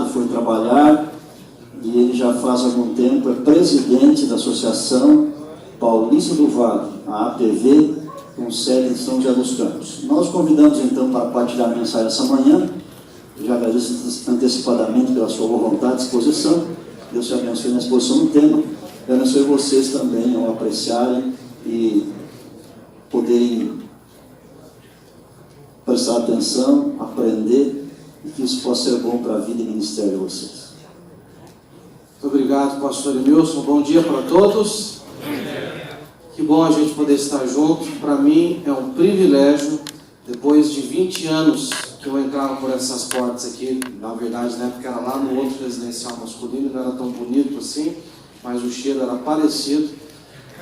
Renato foi trabalhar e ele já faz algum tempo é presidente da Associação Paulista do Vale, a APV, com sede em São José dos Campos. Nós convidamos então para partilhar a mensagem essa manhã. Eu já agradeço antecipadamente pela sua boa vontade e disposição. Deus te abençoe na exposição do tema. Eu abençoe vocês também ao apreciarem e poderem prestar atenção, aprender, e que isso possa ser bom para a vida e ministério de vocês. Muito obrigado, pastor Emilson. Bom dia para todos. Que bom a gente poder estar junto. Para mim é um privilégio, depois de 20 anos que eu entrava por essas portas aqui, na verdade, na época era lá no outro residencial masculino, não era tão bonito assim, mas o cheiro era parecido.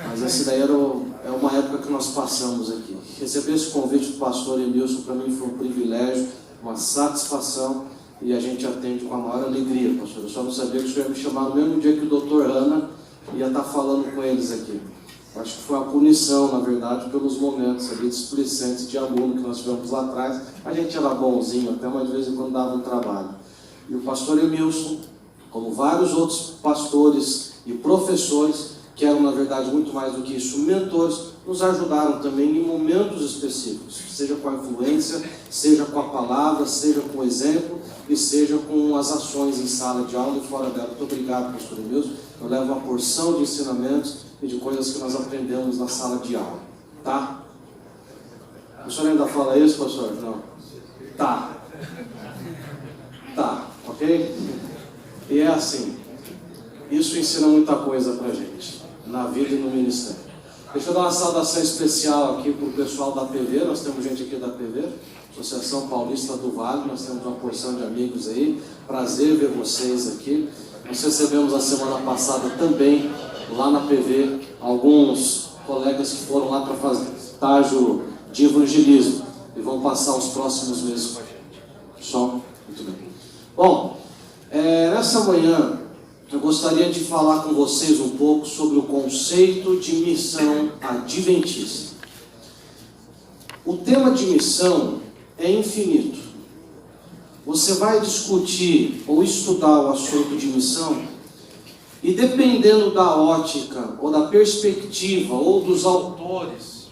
Mas essa daí é uma época que nós passamos aqui. Receber esse convite do pastor Emilson, para mim foi um privilégio, uma satisfação, e a gente atende com a maior alegria, pastor. Eu só não sabia que o senhor ia me chamar no mesmo dia que o doutor Ana ia estar falando com eles aqui. Acho que foi uma punição, na verdade, pelos momentos ali displicentes de aluno que nós tivemos lá atrás. A gente era bonzinho até, mas de vez em quando dava um trabalho. E o pastor Emilson, como vários outros pastores e professores, que eram, na verdade, muito mais do que isso, mentores, nos ajudaram também em momentos específicos, seja com a influência, seja com a palavra, seja com o exemplo e seja com as ações em sala de aula e fora dela. Muito obrigado, pastor Emilson. Eu levo uma porção de ensinamentos e de coisas que nós aprendemos na sala de aula, tá? O senhor ainda fala isso, pastor? Não? Tá. Tá, ok? E é assim, isso ensina muita coisa pra gente, na vida e no ministério. Deixa eu dar uma saudação especial aqui para o pessoal da APV. Nós temos gente aqui da APV, Associação Paulista do Vale. Nós temos uma porção de amigos aí. Prazer ver vocês aqui. Nós recebemos a semana passada também, lá na APV, alguns colegas que foram lá para fazer estágio de evangelismo e vão passar os próximos meses com a gente. Só? Muito bem. Bom, nessa manhã eu gostaria de falar com vocês um pouco sobre o conceito de missão adventista. O tema de missão é infinito. Você vai discutir ou estudar o assunto de missão e, dependendo da ótica ou da perspectiva ou dos autores,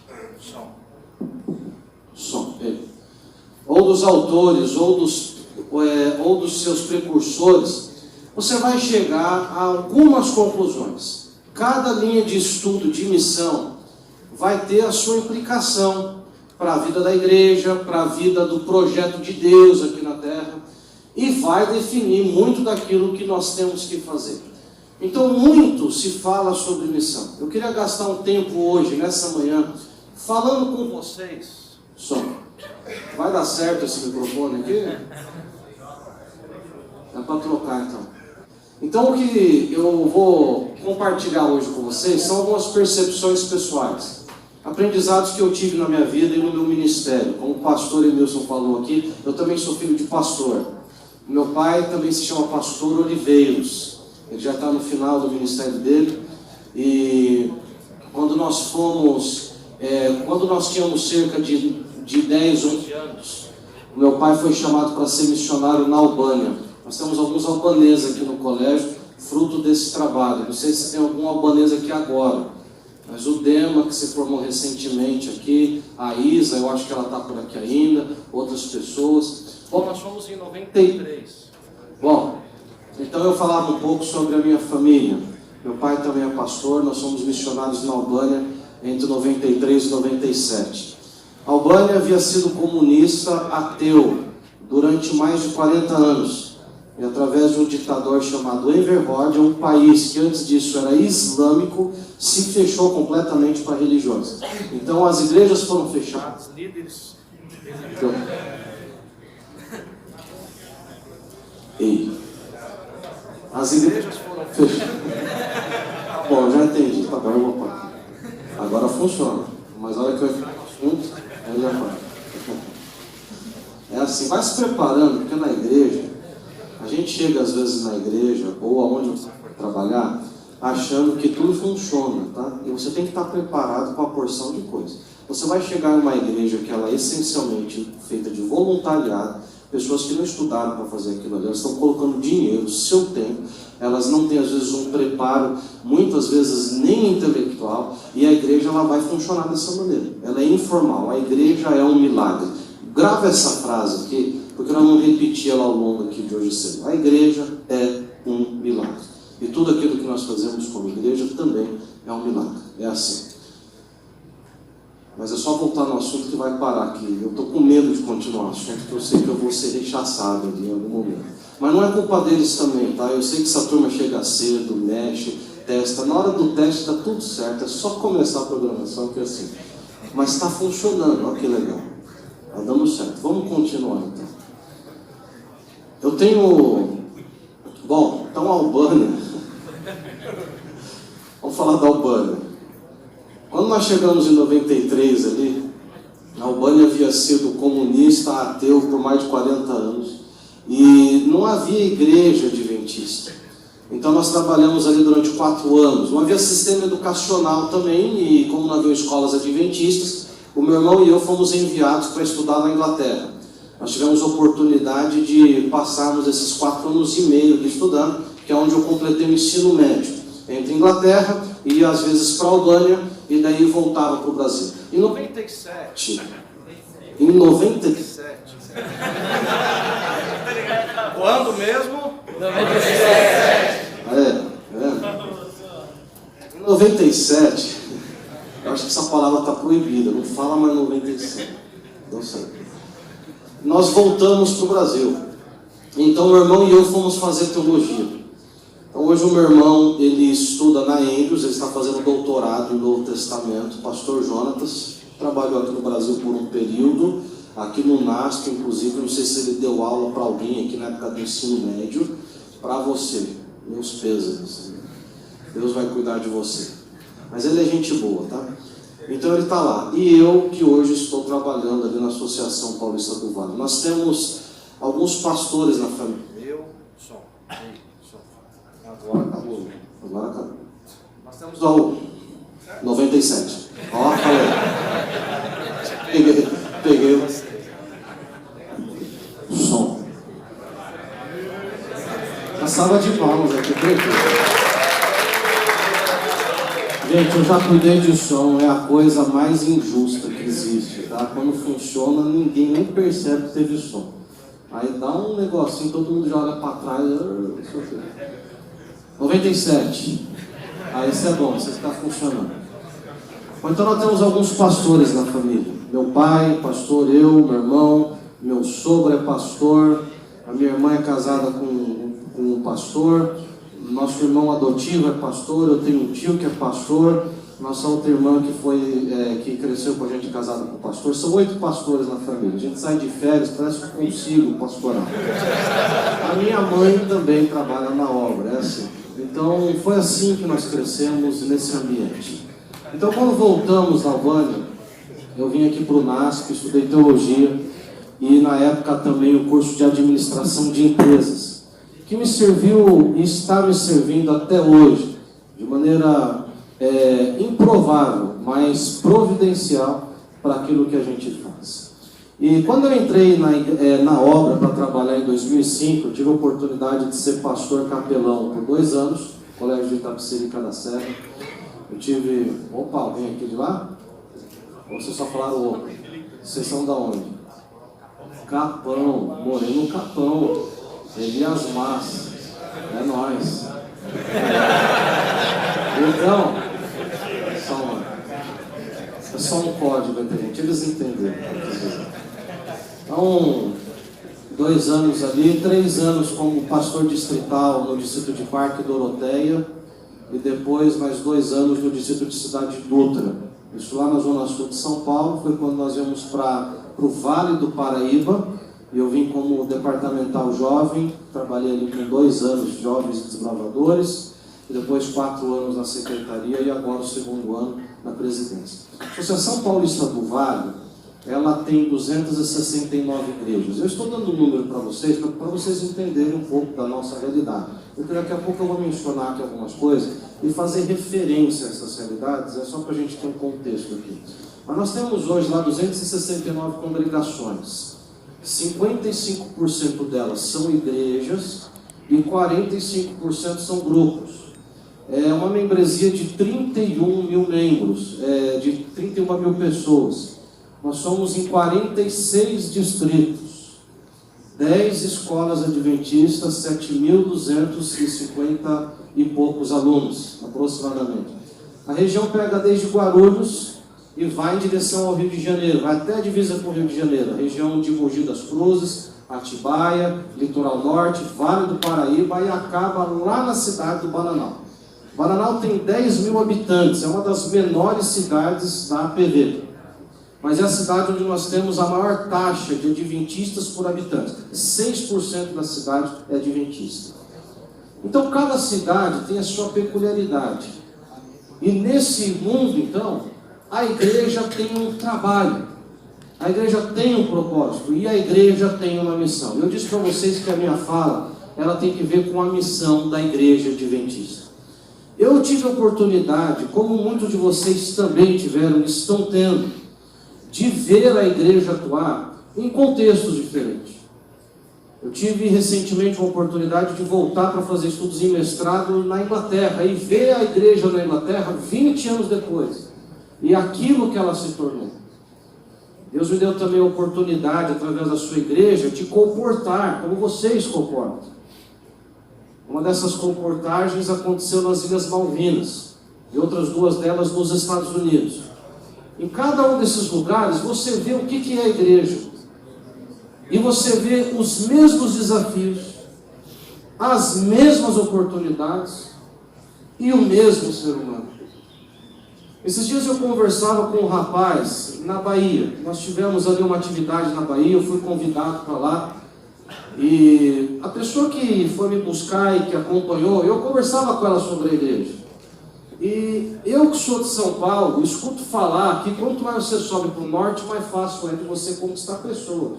ou dos seus precursores, você vai chegar a algumas conclusões. Cada linha de estudo de missão vai ter a sua implicação para a vida da igreja, para a vida do projeto de Deus aqui na Terra, e vai definir muito daquilo que nós temos que fazer. Então, muito se fala sobre missão. Eu queria gastar um tempo hoje, nessa manhã, falando com vocês. Vai dar certo esse microfone aqui? Dá para trocar, então. Então, o que eu vou compartilhar hoje com vocês são algumas percepções pessoais, aprendizados que eu tive na minha vida e no meu ministério. Como o pastor Emilson falou aqui, eu também sou filho de pastor. Meu pai também se chama pastor Oliveiros. Ele já está no final do ministério dele. E quando nós tínhamos cerca de 10, 11 anos, o meu pai foi chamado para ser missionário na Albânia. Nós temos alguns albaneses aqui no colégio, fruto desse trabalho. Não sei se tem algum albanês aqui agora, mas o Dema, que se formou recentemente aqui, a Isa, eu acho que ela está por aqui ainda, outras pessoas. Bom, nós fomos em 93. Bom, então eu falava um pouco sobre a minha família. Meu pai também é pastor, nós somos missionários na Albânia entre 93 e 97. A Albânia havia sido comunista ateu durante mais de 40 anos. E através de um ditador chamado Enver Hoxha, um país que antes disso era islâmico, se fechou completamente para religiões. Então as igrejas foram fechadas, líderes... As igrejas foram fechadas. Bom, já entendi. Tá bom, eu vou parar. Agora funciona. Mas a hora que eu entrar no assunto, aí já vai. É assim, vai se preparando, porque na igreja, a gente chega às vezes na igreja, ou aonde você for trabalhar, achando que tudo funciona, tá? E você tem que estar preparado com uma porção de coisas. Você vai chegar numa igreja que ela é essencialmente feita de voluntariado, pessoas que não estudaram para fazer aquilo ali, elas estão colocando dinheiro, seu tempo, elas não têm às vezes um preparo, muitas vezes nem intelectual, e a igreja ela vai funcionar dessa maneira, ela é informal, a igreja é um milagre. Grava essa frase aqui, porque nós vamos repetir ela ao longo aqui de hoje cedo. A igreja é um milagre, e tudo aquilo que nós fazemos como igreja também é um milagre, é assim. Mas é só voltar no assunto que vai parar aqui. Eu estou com medo de continuar o assunto, porque eu sei que eu vou ser rechaçado ali em algum momento. Mas não é culpa deles também, tá? Eu sei que essa turma chega cedo, mexe, testa. Na hora do teste está tudo certo, é só começar a programação que é assim. Mas está funcionando, olha que legal. Está dando certo. Vamos continuar então. Eu tenho... Bom, então a Albânia. Vamos falar da Albânia. Quando nós chegamos em 93 ali, a Albânia havia sido comunista, ateu por mais de 40 anos e não havia igreja adventista. Então nós trabalhamos ali durante 4 anos. Não havia sistema educacional também e como não havia escolas adventistas, o meu irmão e eu fomos enviados para estudar na Inglaterra. Nós tivemos a oportunidade de passarmos esses 4 anos e meio ali estudando, que é onde eu completei o ensino médio. Entre Inglaterra e às vezes para a Albânia, e daí voltava para o Brasil. Em 97. Quando mesmo? 97. Em 97, eu acho que essa palavra está proibida, não fala mais 97. Não sei. Nós voltamos para o Brasil. Então meu irmão e eu fomos fazer teologia. Então, hoje o meu irmão, ele estuda na Andrews, ele está fazendo doutorado no Novo Testamento, pastor Jonatas, trabalhou aqui no Brasil por um período, aqui no NASP, inclusive, não sei se ele deu aula para alguém aqui na época do ensino médio, para você, meus pêsames, Deus vai cuidar de você. Mas ele é gente boa, tá? Então ele está lá. E eu, que hoje estou trabalhando ali na Associação Paulista do Vale. Nós temos alguns pastores na família. Agora acabou. Nós temos o 97. Ó, falei. Peguei você. Som. A salva de palmas aqui, gente, eu já cuidei de som, é a coisa mais injusta que existe, tá? Quando funciona, ninguém nem percebe que teve som. Aí dá um negocinho, todo mundo já olha para trás. 97. Ah, esse é bom, esse está funcionando. Então nós temos alguns pastores na família. Meu pai, pastor, eu, meu irmão, meu sogro é pastor, a minha irmã é casada com um pastor, nosso irmão adotivo é pastor, eu tenho um tio que é pastor, nossa outra irmã que cresceu com a gente casada com o pastor. São 8 pastores na família. A gente sai de férias, parece que eu consigo pastorar. A minha mãe também trabalha na obra, é assim. Então, foi assim que nós crescemos nesse ambiente. Então, quando voltamos da Albânia, eu vim aqui para o NASP, estudei teologia e, na época, também o curso de administração de empresas, que me serviu e está me servindo até hoje, de maneira improvável, mas providencial para aquilo que a gente faz. E quando eu entrei na obra para trabalhar em 2005, eu tive a oportunidade de ser pastor capelão por 2 anos, Colégio de Itapecerica da Serra. Eu tive... Opa, alguém aqui de lá? Ou vocês só falaram opa? Vocês são da onde? Capão, morei no Capão, Elias Mas, é nóis. Então, é só um código entre a gente, eles entenderam. Então, 2 anos ali, 3 anos como pastor distrital no distrito de Parque Doroteia e depois mais 2 anos no distrito de Cidade Dutra. Isso lá na zona sul de São Paulo, foi quando nós íamos para o Vale do Paraíba. Eu vim como departamental jovem, trabalhei ali com 2 anos de jovens desbravadores, e depois 4 anos na secretaria e agora o 2º ano na presidência. A Associação Paulista do Vale, ela tem 269 igrejas. Eu estou dando um número para vocês entenderem um pouco da nossa realidade. Porque daqui a pouco eu vou mencionar aqui algumas coisas e fazer referência a essas realidades, é só para a gente ter um contexto aqui. Mas nós temos hoje lá 269 congregações. 55% delas são igrejas e 45% são grupos. É uma membresia de 31 mil membros, de 31 mil pessoas. Nós somos em 46 distritos, 10 escolas adventistas, 7.250 e poucos alunos, aproximadamente. A região pega desde Guarulhos e vai em direção ao Rio de Janeiro, vai até a divisa com o Rio de Janeiro, a região de Mogi das Cruzes, Atibaia, Litoral Norte, Vale do Paraíba, e acaba lá na cidade do Bananal. Bananal tem 10 mil habitantes, é uma das menores cidades da APV, mas é a cidade onde nós temos a maior taxa de adventistas por habitante. 6% da cidade é adventista. Então cada cidade tem a sua peculiaridade. E nesse mundo, então, a igreja tem um trabalho, a igreja tem um propósito e a igreja tem uma missão. Eu disse para vocês que a minha fala, ela tem que ver com a missão da igreja adventista. Eu tive a oportunidade, como muitos de vocês também tiveram, estão tendo, de ver a igreja atuar em contextos diferentes. Eu tive recentemente uma oportunidade de voltar para fazer estudos em mestrado na Inglaterra e ver a igreja na Inglaterra 20 anos depois e aquilo que ela se tornou. Deus me deu também a oportunidade, através da sua igreja, de comportar como vocês comportam. Uma dessas comportagens aconteceu nas Ilhas Malvinas e outras duas delas nos Estados Unidos. Em cada um desses lugares você vê o que é a igreja. E você vê os mesmos desafios, as mesmas oportunidades e o mesmo ser humano. Esses dias eu conversava com um rapaz na Bahia. Nós tivemos ali uma atividade na Bahia, eu fui convidado para lá. E a pessoa que foi me buscar e que acompanhou, eu conversava com ela sobre a igreja. E eu que sou de São Paulo, escuto falar que quanto mais você sobe para o norte, mais fácil é de você conquistar pessoas.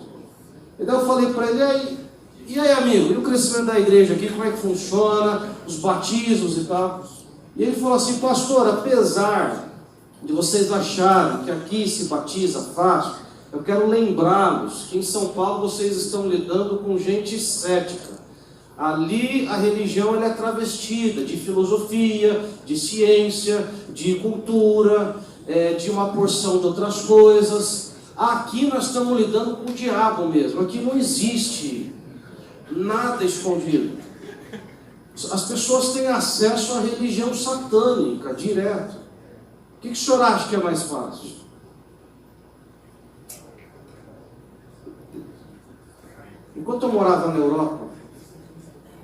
Então eu falei para ele, e aí amigo, e o crescimento da igreja aqui, como é que funciona, os batismos e tal? E ele falou assim, pastor, apesar de vocês acharem que aqui se batiza fácil, eu quero lembrá-los que em São Paulo vocês estão lidando com gente cética. Ali a religião ela é travestida de filosofia, de ciência, de cultura, de uma porção de outras coisas. Aqui nós estamos lidando com o diabo mesmo. Aqui não existe nada escondido. As pessoas têm acesso à religião satânica, direto. O que o senhor acha que é mais fácil? Enquanto eu morava na Europa,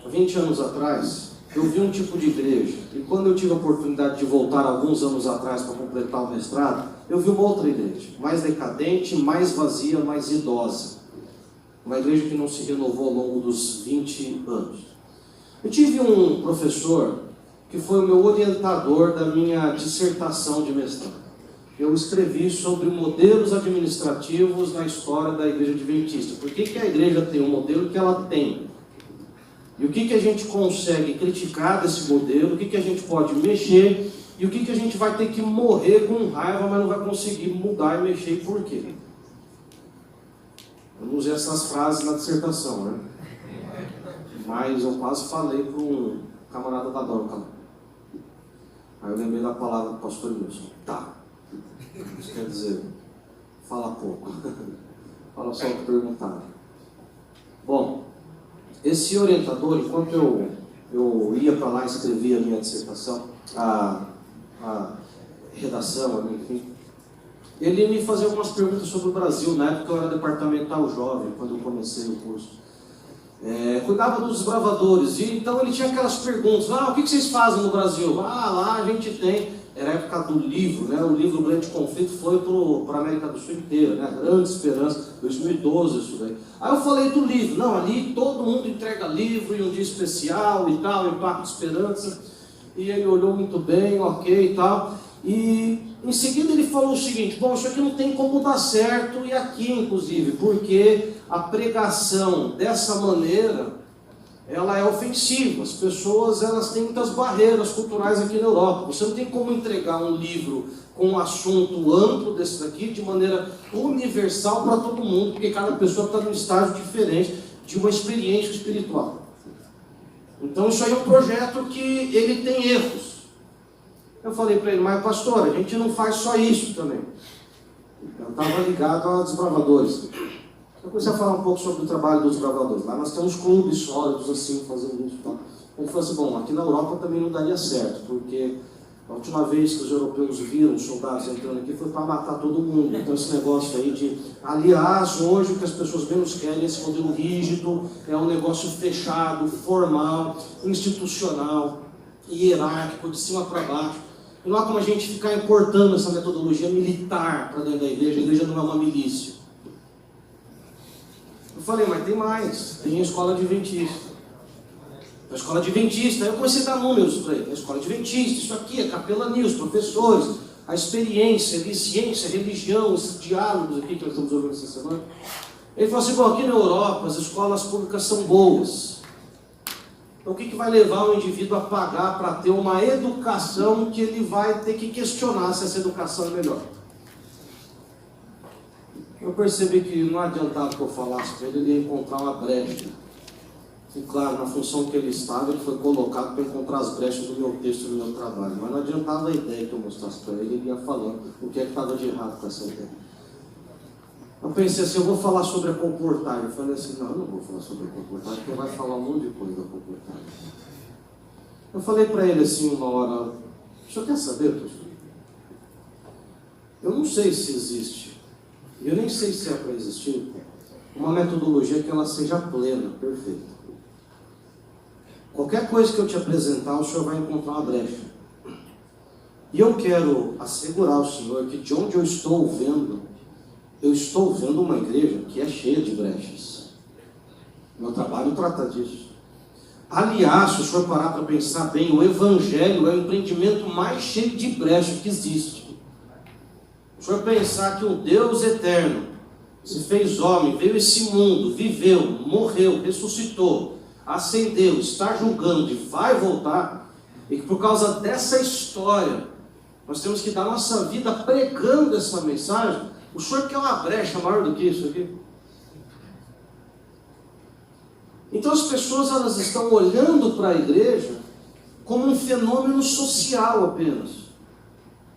20 anos atrás, eu vi um tipo de igreja. E quando eu tive a oportunidade de voltar alguns anos atrás para completar o mestrado, eu vi uma outra igreja, mais decadente, mais vazia, mais idosa. Uma igreja que não se renovou ao longo dos 20 anos. Eu tive um professor que foi o meu orientador da minha dissertação de mestrado. Eu escrevi sobre modelos administrativos na história da igreja adventista. Por que a igreja tem o modelo que ela tem? E o que a gente consegue criticar desse modelo, o que a gente pode mexer, e o que a gente vai ter que morrer com raiva, mas não vai conseguir mudar e mexer, e por quê? Eu não usei essas frases na dissertação, né? Mas eu quase falei para um camarada da banca. Aí eu lembrei da palavra do pastor Wilson. Tá. Isso quer dizer, fala pouco. Fala só o que perguntaram. Bom, esse orientador, enquanto eu ia para lá e escrevia a minha dissertação, a redação, enfim, ele me fazia algumas perguntas sobre o Brasil. Na época eu era departamental jovem, quando eu comecei o curso. Cuidava dos desbravadores, e então ele tinha aquelas perguntas, o que vocês fazem no Brasil? Lá a gente tem, era a época do livro, né? O livro Grande Conflito foi para a América do Sul inteira, né? Grande Esperança, 2012 isso daí. Aí eu falei do livro, não, ali todo mundo entrega livro e um dia especial e tal, Impacto de Esperança, e ele olhou muito bem, ok e tal, e em seguida ele falou o seguinte, bom, isso aqui não tem como dar certo, e aqui inclusive, porque a pregação dessa maneira ela é ofensiva. As pessoas, elas têm muitas barreiras culturais aqui na Europa. Você não tem como entregar um livro com um assunto amplo desse daqui de maneira universal para todo mundo, porque cada pessoa está num estágio diferente de uma experiência espiritual. Então isso aí é um projeto que ele tem erros. Eu falei para ele, mas pastor, a gente não faz só isso também. Eu estava ligado a desbravadores. Eu comecei a falar um pouco sobre o trabalho dos desbravadores. Lá nós temos clubes sólidos assim, fazendo isso. Tá? Ele falou assim, bom, aqui na Europa também não daria certo, porque a última vez que os europeus viram os soldados entrando aqui foi para matar todo mundo. Então esse negócio aí de... Aliás, hoje o que as pessoas menos querem é esse modelo rígido, é um negócio fechado, formal, institucional, hierárquico, de cima para baixo. E não há como a gente ficar importando essa metodologia militar para dentro da igreja. A igreja não é uma milícia. Eu falei, mas tem mais. Tem a escola adventista. A escola adventista, eu comecei a dar números para ele. A escola adventista, isso aqui, a capelania, os professores, a experiência de ciência, religião, esses diálogos aqui que nós estamos ouvindo essa semana. Ele falou assim, bom, aqui na Europa as escolas públicas são boas. Então o que vai levar o indivíduo a pagar para ter uma educação que ele vai ter que questionar se essa educação é melhor? Eu percebi que não adiantava que eu falasse para ele, ele ia encontrar uma brecha. E claro, na função que ele estava, ele foi colocado para encontrar as brechas do meu texto e do meu trabalho. Mas não adiantava a ideia que eu mostrasse para ele, ele ia falando o que é que estava de errado com essa ideia. Eu pensei assim, eu vou falar sobre a comportagem. Eu falei assim, não, eu não vou falar sobre a comportagem, porque vai falar um monte de coisa da comportagem. Eu falei para ele assim uma hora, o senhor quer saber, pastor? Eu não sei se existe, e eu nem sei se é para existir, uma metodologia que ela seja plena, perfeita. Qualquer coisa que eu te apresentar, o senhor vai encontrar uma brecha. E eu quero assegurar ao senhor que de onde eu estou vendo uma igreja que é cheia de brechas. Meu trabalho trata disso. Aliás, se o senhor parar para pensar bem, o Evangelho é o empreendimento mais cheio de brechas que existe. Se o senhor pensar que um Deus eterno se fez homem, veio a esse mundo, viveu, morreu, ressuscitou, ascendeu, está julgando e vai voltar, e que por causa dessa história, nós temos que dar nossa vida pregando essa mensagem. O senhor quer uma brecha maior do que isso aqui? Então as pessoas, elas estão olhando para a igreja como um fenômeno social apenas,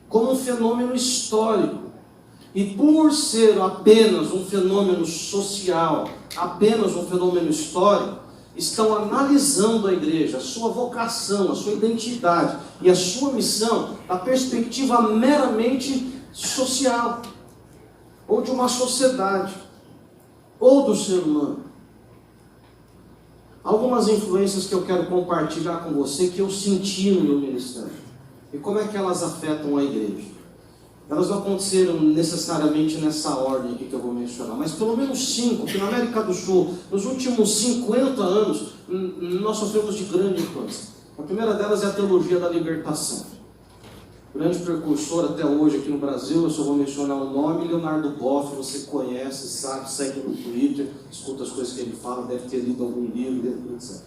como um fenômeno histórico. E por ser apenas um fenômeno social, apenas um fenômeno histórico, estão analisando a igreja, a sua vocação, a sua identidade e a sua missão da perspectiva meramente social, ou de uma sociedade, ou do ser humano. Algumas influências que eu quero compartilhar com você, que eu senti no meu ministério. E como é que elas afetam a igreja? Elas não aconteceram necessariamente nessa ordem aqui que eu vou mencionar, mas pelo menos 5, que na América do Sul, nos últimos 50 anos, nós sofremos de grande influência. A primeira delas é a teologia da libertação. Grande precursor até hoje aqui no Brasil, eu só vou mencionar o nome, Leonardo Boff, você conhece, sabe, segue no Twitter, escuta as coisas que ele fala, deve ter lido algum livro, etc.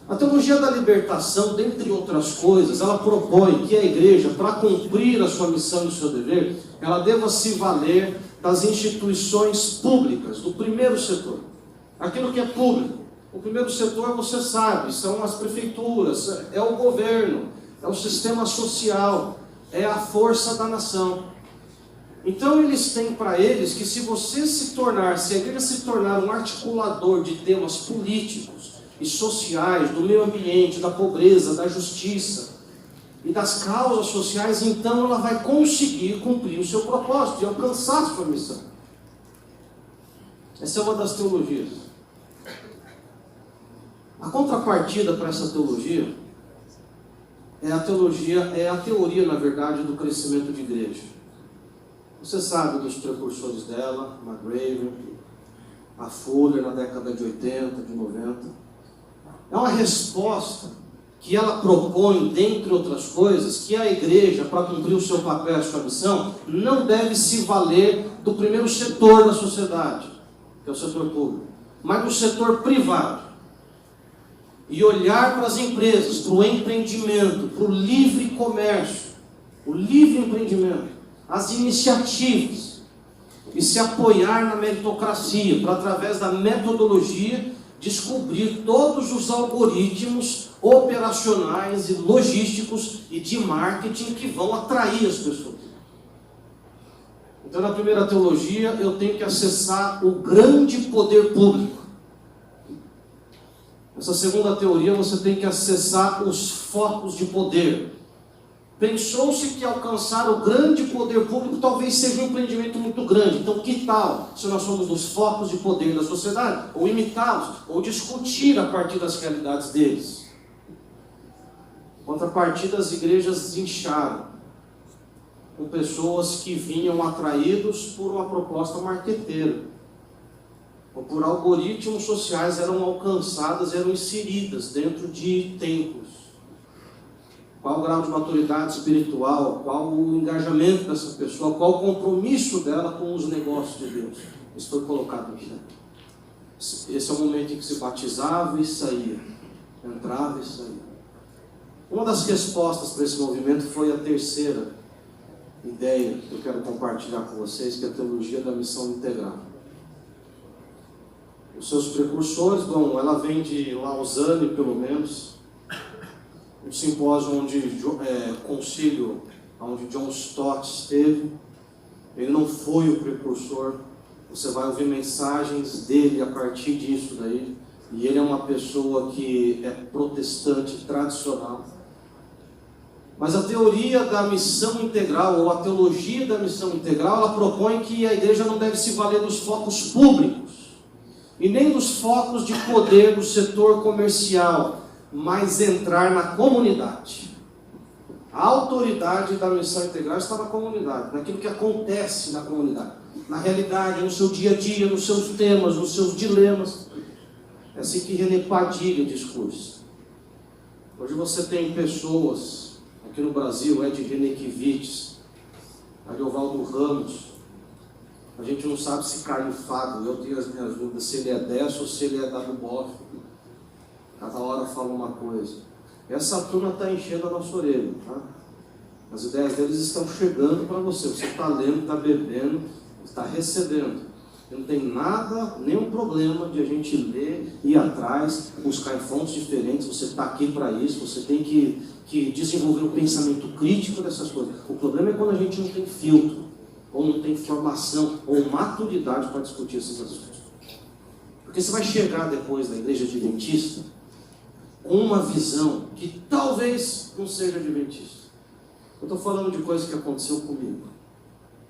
A teologia da libertação, dentre outras coisas, ela propõe que a igreja, para cumprir a sua missão e o seu dever, ela deva se valer das instituições públicas, do primeiro setor. Aquilo que é público. O primeiro setor, você sabe, são as prefeituras, é o governo, é o sistema social, é a força da nação. Então eles têm para eles que se a igreja se tornar um articulador de temas políticos e sociais, do meio ambiente, da pobreza, da justiça e das causas sociais, então ela vai conseguir cumprir o seu propósito e alcançar a sua missão. Essa é uma das teologias. A contrapartida para essa teologia é a teoria, na verdade, do crescimento de igreja. Você sabe dos precursores dela, McGraven, a Fuller na década de 80, de 90. É uma resposta que ela propõe, dentre outras coisas, que a igreja, para cumprir o seu papel e a sua missão, não deve se valer do primeiro setor da sociedade, que é o setor público, mas do setor privado. e olhar para as empresas, para o empreendimento, para o livre comércio, o livre empreendimento, as iniciativas, e se apoiar na meritocracia, para através da metodologia descobrir todos os algoritmos operacionais e logísticos e de marketing que vão atrair as pessoas. Então, na primeira teologia, eu tenho que acessar o grande poder público. Nessa segunda teoria, você tem que acessar os focos de poder. Pensou-se que alcançar o grande poder público talvez seja um empreendimento muito grande. Então, que tal se nós somos dos focos de poder da sociedade, ou imitá-los, ou discutir a partir das realidades deles? Em contrapartida, as igrejas incharam com pessoas que vinham atraídos por uma proposta marqueteira, ou por algoritmos sociais, eram alcançadas, eram inseridas dentro de templos. Qual o grau de maturidade espiritual, qual o engajamento dessa pessoa, qual o compromisso dela com os negócios de Deus. Isso foi colocado aqui. Esse é o momento em que se batizava e saía, entrava e saía. Uma das respostas para esse movimento foi a terceira ideia que eu quero compartilhar com vocês, que é a teologia da missão integral. Os seus precursores, bom, ela vem de Lausanne, pelo menos, um simpósio concílio onde John Stott esteve. Ele não foi o precursor, você vai ouvir mensagens dele a partir disso daí, e ele é uma pessoa que é protestante tradicional. Mas a teoria da missão integral, ou a teologia da missão integral, ela propõe que a igreja não deve se valer dos focos públicos, e nem dos focos de poder do setor comercial, mas entrar na comunidade. A autoridade da missão integral está na comunidade, naquilo que acontece na comunidade, na realidade, no seu dia a dia, nos seus temas, nos seus dilemas. É assim que René Padilha discursa. Hoje você tem pessoas, aqui no Brasil, Ed Renekiewicz, Ariovaldo Ramos. A gente não sabe se cai o Fábio, eu tenho as minhas dúvidas se ele é dessa ou se ele é da do Boff. Cada hora fala uma coisa. Essa turma está enchendo a nossa orelha, tá? As ideias deles estão chegando para você. Você está lendo, está bebendo, está recebendo. Não tem nada, nenhum problema de a gente ler, ir atrás, buscar em fontes diferentes. Você está aqui para isso. Você tem que desenvolver um pensamento crítico dessas coisas. O problema é quando a gente não tem filtro, ou não tem formação, ou maturidade para discutir esses assuntos. Porque você vai chegar depois da igreja adventista com uma visão que talvez não seja adventista. Eu estou falando de coisa que aconteceu comigo.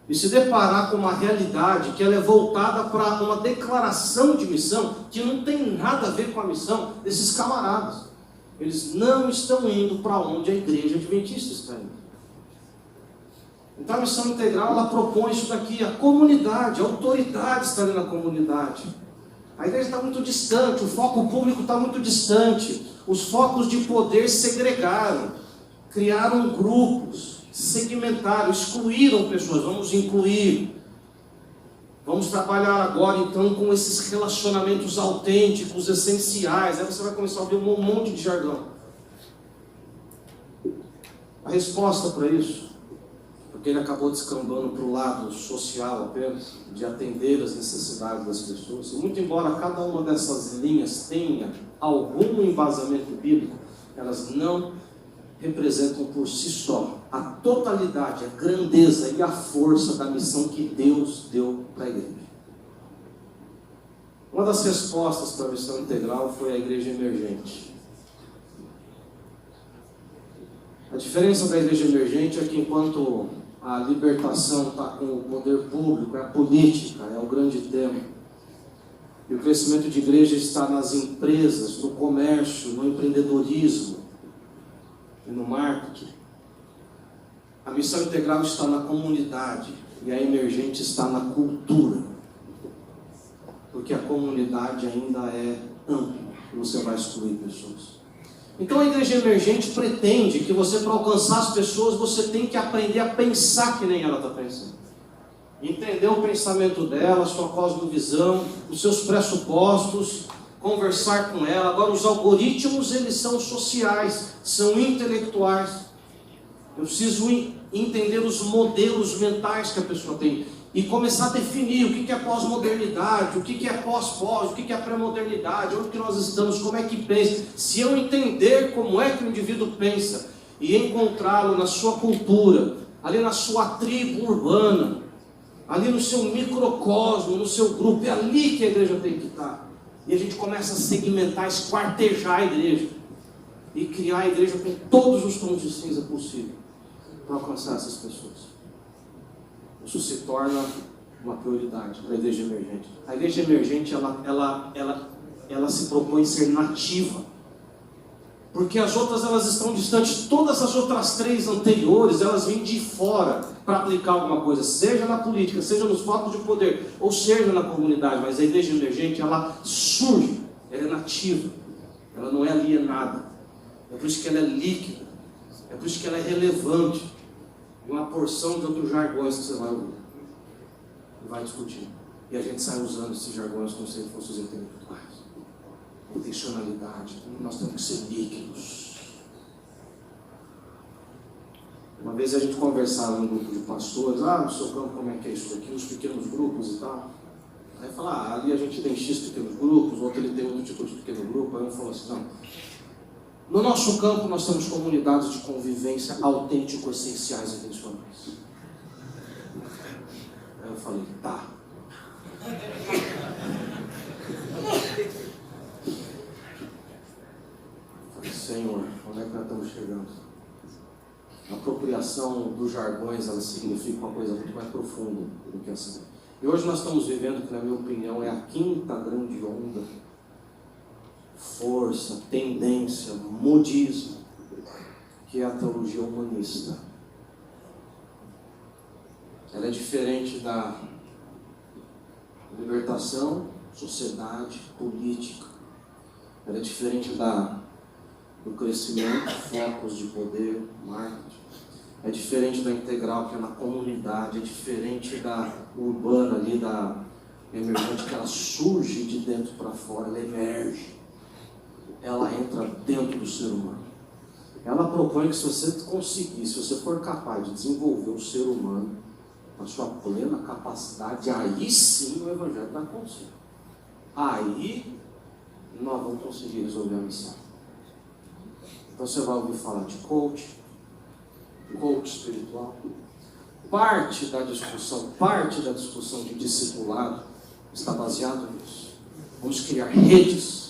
E se deparar com uma realidade que ela é voltada para uma declaração de missão que não tem nada a ver com a missão desses camaradas. Eles não estão indo para onde a igreja adventista está indo. Então a missão integral, ela propõe isso daqui, a comunidade, a autoridade está ali na comunidade. A igreja está muito distante, o foco público está muito distante, os focos de poder segregaram, criaram grupos, segmentaram, excluíram pessoas. Vamos incluir, vamos trabalhar agora então com esses relacionamentos autênticos, essenciais. Aí você vai começar a ouvir um monte de jargão. A resposta para isso, porque ele acabou descambando para o lado social apenas, de atender as necessidades das pessoas. Muito embora cada uma dessas linhas tenha algum embasamento bíblico, elas não representam por si só a totalidade, a grandeza e a força da missão que Deus deu para a igreja. Uma das respostas para a missão integral foi a igreja emergente. A diferença da igreja emergente é que enquanto a libertação está com o poder público, é a política, é o grande tema. E o crescimento de igreja está nas empresas, no comércio, no empreendedorismo e no marketing. A missão integral está na comunidade e a emergente está na cultura. Porque a comunidade ainda é ampla e você vai excluir pessoas. Então a igreja emergente pretende que você, para alcançar as pessoas, você tem que aprender a pensar que nem ela está pensando. Entender o pensamento dela, a sua cosmovisão, os seus pressupostos, conversar com ela. Agora, os algoritmos, eles são sociais, são intelectuais. Eu preciso entender os modelos mentais que a pessoa tem e começar a definir o que é pós-modernidade, o que é pós-pós, o que é pré-modernidade, onde que nós estamos, como é que pensa. Se eu entender como é que o indivíduo pensa e encontrá-lo na sua cultura, ali na sua tribo urbana, ali no seu microcosmo, no seu grupo, é ali que a igreja tem que estar. E a gente começa a segmentar, esquartejar a igreja e criar a igreja com todos os tons de cinza possível para alcançar essas pessoas. Isso se torna uma prioridade para a igreja emergente. A igreja emergente, ela se propõe ser nativa, porque as outras, elas estão distantes. Todas as outras três anteriores, elas vêm de fora para aplicar alguma coisa, seja na política, seja nos focos de poder, ou seja na comunidade. Mas a igreja emergente, ela surge, ela é nativa, ela não é alienada. É por isso que ela é líquida, é por isso que ela é relevante. Uma porção de outros jargões que você vai ouvir e vai discutir. E a gente sai usando esses jargões como se fossem os intelectuais. Intencionalidade. Nós temos que ser líquidos. Uma vez a gente conversava num grupo de pastores. No seu campo como é que é isso aqui? Os pequenos grupos e tal. Aí fala, ali a gente tem X pequenos grupos, outro ele tem outro tipo de pequeno grupo. Aí um falou assim, não. No nosso campo, nós temos comunidades de convivência autêntico-essenciais e intencionais. Aí eu falei, tá. Eu falei, Senhor, onde é que nós estamos chegando? A apropriação dos jargões, ela significa uma coisa muito mais profunda do que essa. E hoje nós estamos vivendo, que na minha opinião é a quinta grande onda. Força, tendência, modismo, que é a teologia humanista. Ela é diferente da libertação, sociedade, política. Ela é diferente do crescimento, focos de poder, marketing. É diferente da integral, que é na comunidade. É diferente da urbana ali, da emergente, que ela surge de dentro para fora, ela emerge. Ela entra dentro do ser humano. Ela propõe que se você conseguir, se você for capaz de desenvolver o ser humano na sua plena capacidade, aí sim o Evangelho vai acontecer. Aí nós vamos conseguir resolver a missão. Então você vai ouvir falar de coach espiritual. Parte da discussão de discipulado está baseada nisso. Vamos criar redes.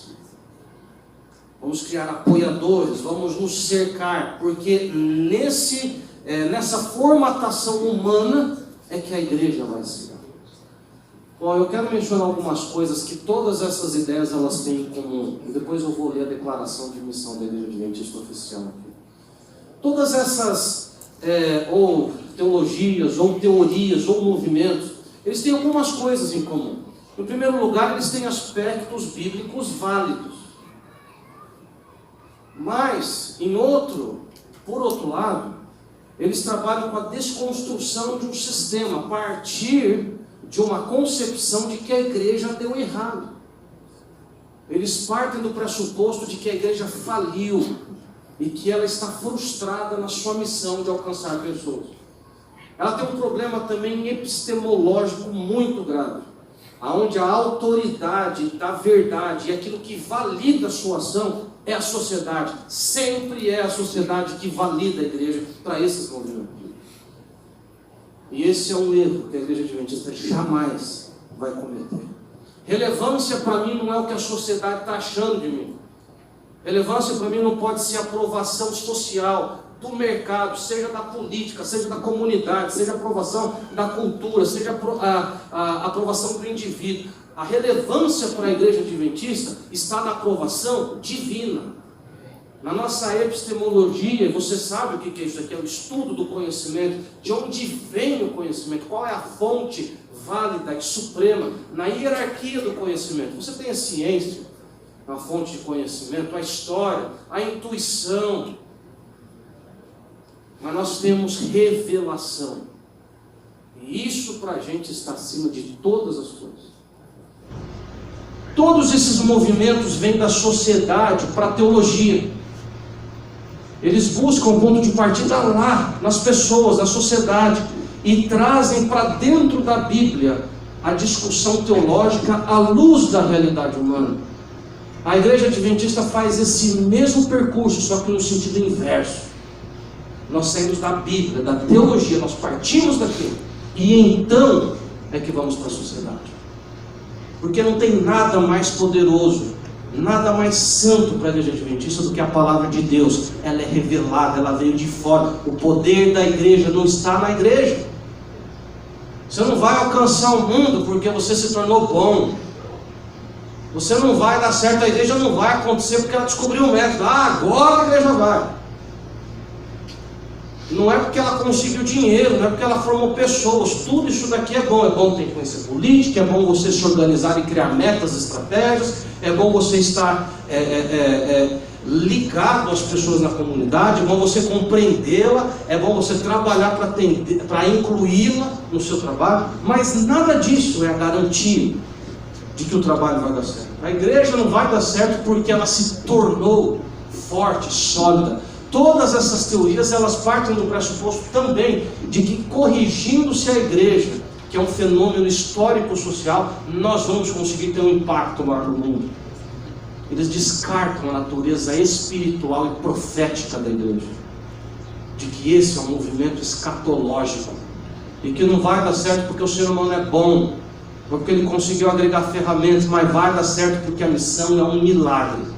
Vamos criar apoiadores, vamos nos cercar, porque nessa formatação humana é que a igreja vai se dar. Bom, eu quero mencionar algumas coisas que todas essas ideias elas têm em comum, e depois eu vou ler a declaração de missão da Igreja Adventista oficial aqui. Todas essas ou teologias, ou teorias, ou movimentos, eles têm algumas coisas em comum. Em primeiro lugar, eles têm aspectos bíblicos válidos. Mas, por outro lado, eles trabalham com a desconstrução de um sistema a partir de uma concepção de que a igreja deu errado. Eles partem do pressuposto de que a igreja faliu e que ela está frustrada na sua missão de alcançar pessoas. Ela tem um problema também epistemológico muito grave, onde a autoridade da verdade e aquilo que valida a sua ação é a sociedade. Sempre é a sociedade que valida a igreja para esses movimentos. E esse é um erro que a Igreja Adventista jamais vai cometer. Relevância para mim não é o que a sociedade está achando de mim. Relevância para mim não pode ser a aprovação social do mercado, seja da política, seja da comunidade, seja a aprovação da cultura, seja a aprovação do indivíduo. A relevância para a Igreja Adventista está na aprovação divina. Na nossa epistemologia, você sabe o que é isso aqui? É o estudo do conhecimento, de onde vem o conhecimento, qual é a fonte válida e suprema na hierarquia do conhecimento. Você tem a ciência, a fonte de conhecimento, a história, a intuição, mas nós temos revelação. E isso para a gente está acima de todas as coisas. Todos esses movimentos vêm da sociedade para a teologia. Eles buscam um ponto de partida lá, nas pessoas, na sociedade, e trazem para dentro da Bíblia a discussão teológica à luz da realidade humana. A Igreja Adventista faz esse mesmo percurso, só que no sentido inverso. Nós saímos da Bíblia, da teologia, nós partimos daquilo, e então é que vamos para a sociedade. Porque não tem nada mais poderoso, nada mais santo para a Igreja Adventista do que a palavra de Deus. Ela é revelada, ela veio de fora. O poder da igreja não está na igreja. Você não vai alcançar o mundo porque você se tornou bom. Você não vai dar certo, a igreja não vai acontecer porque ela descobriu um método. Agora a igreja vai. Não é porque ela conseguiu dinheiro, não é porque ela formou pessoas. Tudo isso daqui é bom ter que conhecer política, é bom você se organizar e criar metas, estratégias, é bom você estar ligado às pessoas na comunidade, é bom você compreendê-la, é bom você trabalhar para incluí-la no seu trabalho, mas nada disso é a garantia de que o trabalho vai dar certo. A igreja não vai dar certo porque ela se tornou forte, sólida. Todas essas teorias, elas partem do pressuposto também de que, corrigindo-se a igreja, que é um fenômeno histórico-social, nós vamos conseguir ter um impacto maior no mundo. Eles descartam a natureza espiritual e profética da igreja, de que esse é um movimento escatológico, e que não vai dar certo porque o ser humano é bom, porque ele conseguiu agregar ferramentas, mas vai dar certo porque a missão é um milagre.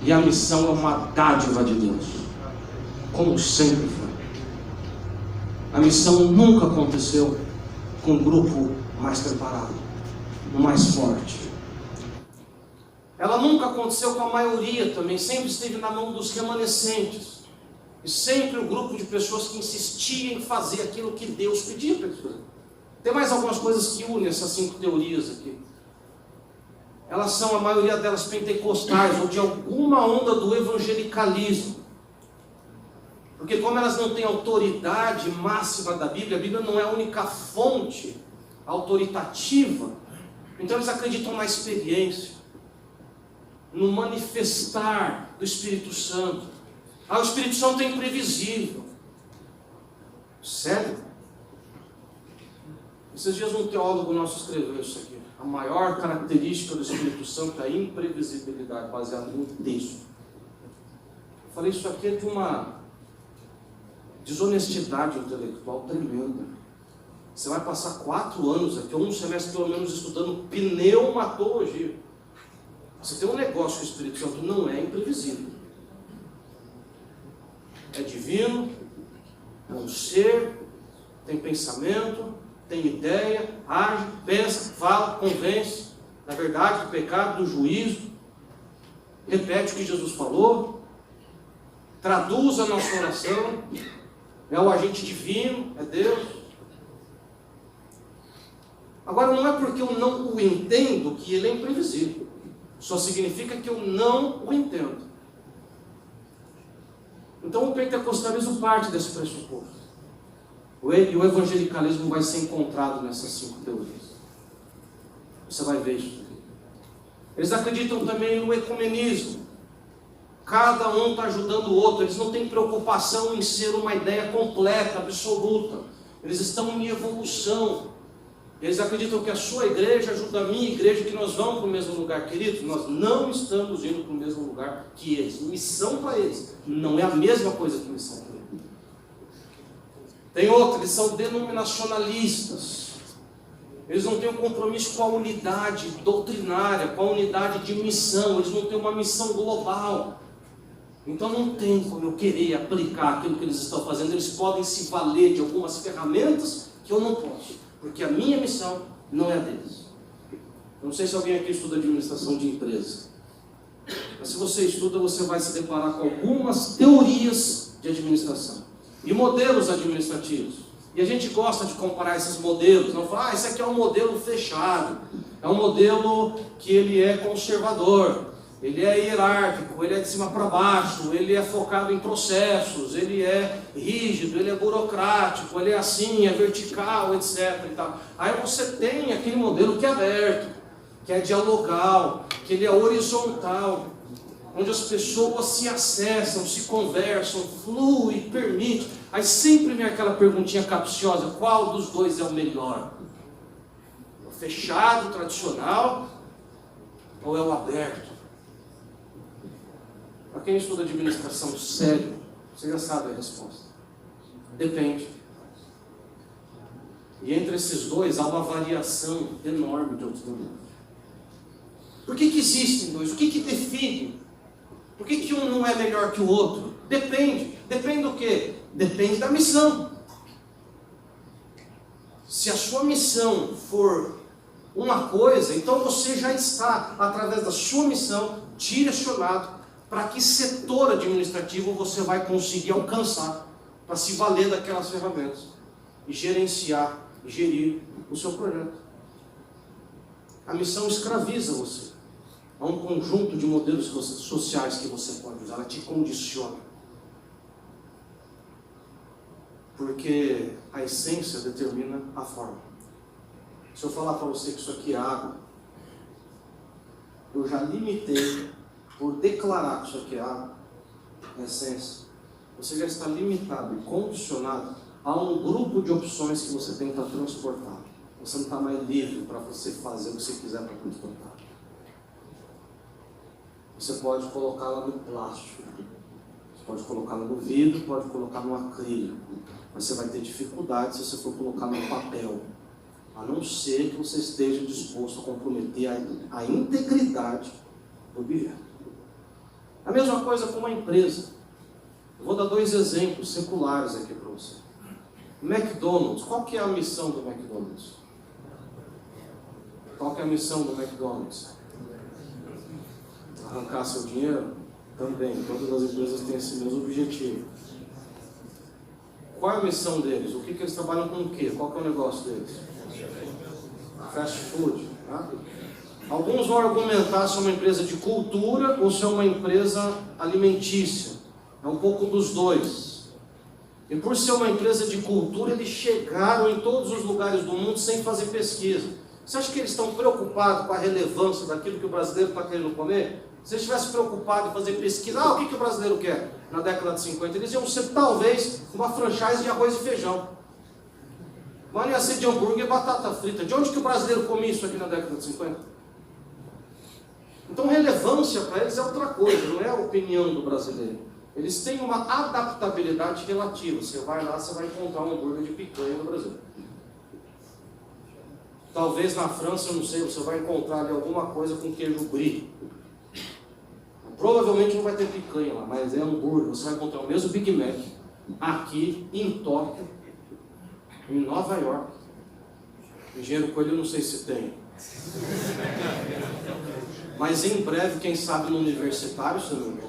E a missão é uma dádiva de Deus, como sempre foi. A missão nunca aconteceu com um grupo mais preparado, mais forte. Ela nunca aconteceu com a maioria também, sempre esteve na mão dos remanescentes. E sempre um grupo de pessoas que insistia em fazer aquilo que Deus pedia para eles fazerem. Tem mais algumas coisas que unem essas 5 teorias aqui. Elas são, a maioria delas, pentecostais, ou de alguma onda do evangelicalismo. Porque como elas não têm autoridade máxima da Bíblia, a Bíblia não é a única fonte autoritativa, então eles acreditam na experiência, no manifestar do Espírito Santo. O Espírito Santo é imprevisível. Sério? Esses dias um teólogo nosso escreveu isso aqui. A maior característica do Espírito Santo é a imprevisibilidade, baseada no texto. Eu falei, isso aqui é de uma desonestidade intelectual tremenda. Você vai passar 4 anos aqui, ou um semestre pelo menos, estudando pneumatologia. Você tem um negócio que o Espírito Santo não é imprevisível. É divino, é um ser, tem pensamento, tem ideia, age, pensa, fala, convence da verdade, do pecado, do juízo, repete o que Jesus falou, traduz a nossa oração, é o agente divino, é Deus. Agora, não é porque eu não o entendo que ele é imprevisível, só significa que eu não o entendo. Então o pentecostalismo parte desse pressuposto. E o evangelicalismo vai ser encontrado nessas 5 teorias. Você vai ver isso. Eles acreditam também no ecumenismo. Cada um está ajudando o outro. Eles não têm preocupação em ser uma ideia completa, absoluta. Eles estão em evolução. Eles acreditam que a sua igreja ajuda a minha igreja, que nós vamos para o mesmo lugar. Queridos, nós não estamos indo para o mesmo lugar que eles. Missão para eles não é a mesma coisa que missão para eles. Tem outros, eles são denominacionalistas. Eles não têm um compromisso com a unidade doutrinária, com a unidade de missão. Eles não têm uma missão global. Então não tem como eu querer aplicar aquilo que eles estão fazendo. Eles podem se valer de algumas ferramentas que eu não posso, porque a minha missão não é a deles. Eu não sei se alguém aqui estuda administração de empresa, mas se você estuda, você vai se deparar com algumas teorias de administração e modelos administrativos. E a gente gosta de comparar esses modelos. Não fala, esse aqui é um modelo fechado, é um modelo que ele é conservador, ele é hierárquico, ele é de cima para baixo, ele é focado em processos, ele é rígido, ele é burocrático, ele é assim, é vertical, etc. E tal. Aí você tem aquele modelo que é aberto, que é dialogal, que ele é horizontal, onde as pessoas se acessam, se conversam, flui, permite. Aí sempre vem aquela perguntinha capciosa: qual dos dois é o melhor? O fechado, tradicional, ou é o aberto? Para quem estuda administração sério, você já sabe a resposta. Depende. E entre esses dois há uma variação enorme de outros modelos. Por que existem dois? O que define? Por que um não é melhor que o outro? Depende. Depende do quê? Depende da missão. Se a sua missão for uma coisa, então você já está, através da sua missão, direcionado para que setor administrativo você vai conseguir alcançar, para se valer daquelas ferramentas e gerenciar, gerir o seu projeto. A missão escraviza você. Há um conjunto de modelos sociais que você pode usar, ela te condiciona. Porque a essência determina a forma. Se eu falar para você que isso aqui é água, eu já limitei, por declarar que isso aqui é água, a essência, você já está limitado e condicionado a um grupo de opções que você tenta transportar. Você não está mais livre para você fazer o que você quiser para transportar. Você pode colocá-la no plástico, você pode colocá-la no vidro, pode colocar no acrílico, mas você vai ter dificuldade se você for colocar no papel, a não ser que você esteja disposto a comprometer a integridade do objeto. A mesma coisa com uma empresa. Eu vou dar 2 exemplos seculares aqui para você. McDonald's, qual que é a missão do McDonald's? Qual que é a missão do McDonald's? Arrancar seu dinheiro? Também, todas as empresas têm esse mesmo objetivo. Qual é a missão deles? O que eles trabalham com o quê? Qual que é o negócio deles? Fast food. Tá? Alguns vão argumentar se é uma empresa de cultura ou se é uma empresa alimentícia. É um pouco dos dois. E por ser uma empresa de cultura, eles chegaram em todos os lugares do mundo sem fazer pesquisa. Você acha que eles estão preocupados com a relevância daquilo que o brasileiro está querendo comer? Se eles estivessem preocupados em fazer pesquisa, o que o brasileiro quer? Na década de 50, eles iam ser talvez uma franchise de arroz e feijão. Mas ia ser de hambúrguer e batata frita. De onde que o brasileiro comia isso aqui na década de 50? Então relevância para eles é outra coisa, não é a opinião do brasileiro. Eles têm uma adaptabilidade relativa. Você vai lá, você vai encontrar um hambúrguer de picanha no Brasil. Talvez na França, eu não sei, você vai encontrar ali alguma coisa com queijo brie. Provavelmente não vai ter picanha lá, mas é hambúrguer. Você vai encontrar o mesmo Big Mac aqui em Tóquio, em Nova York. Engenheiro Coelho, eu não sei se tem. Mas em breve, quem sabe no universitário, se não me.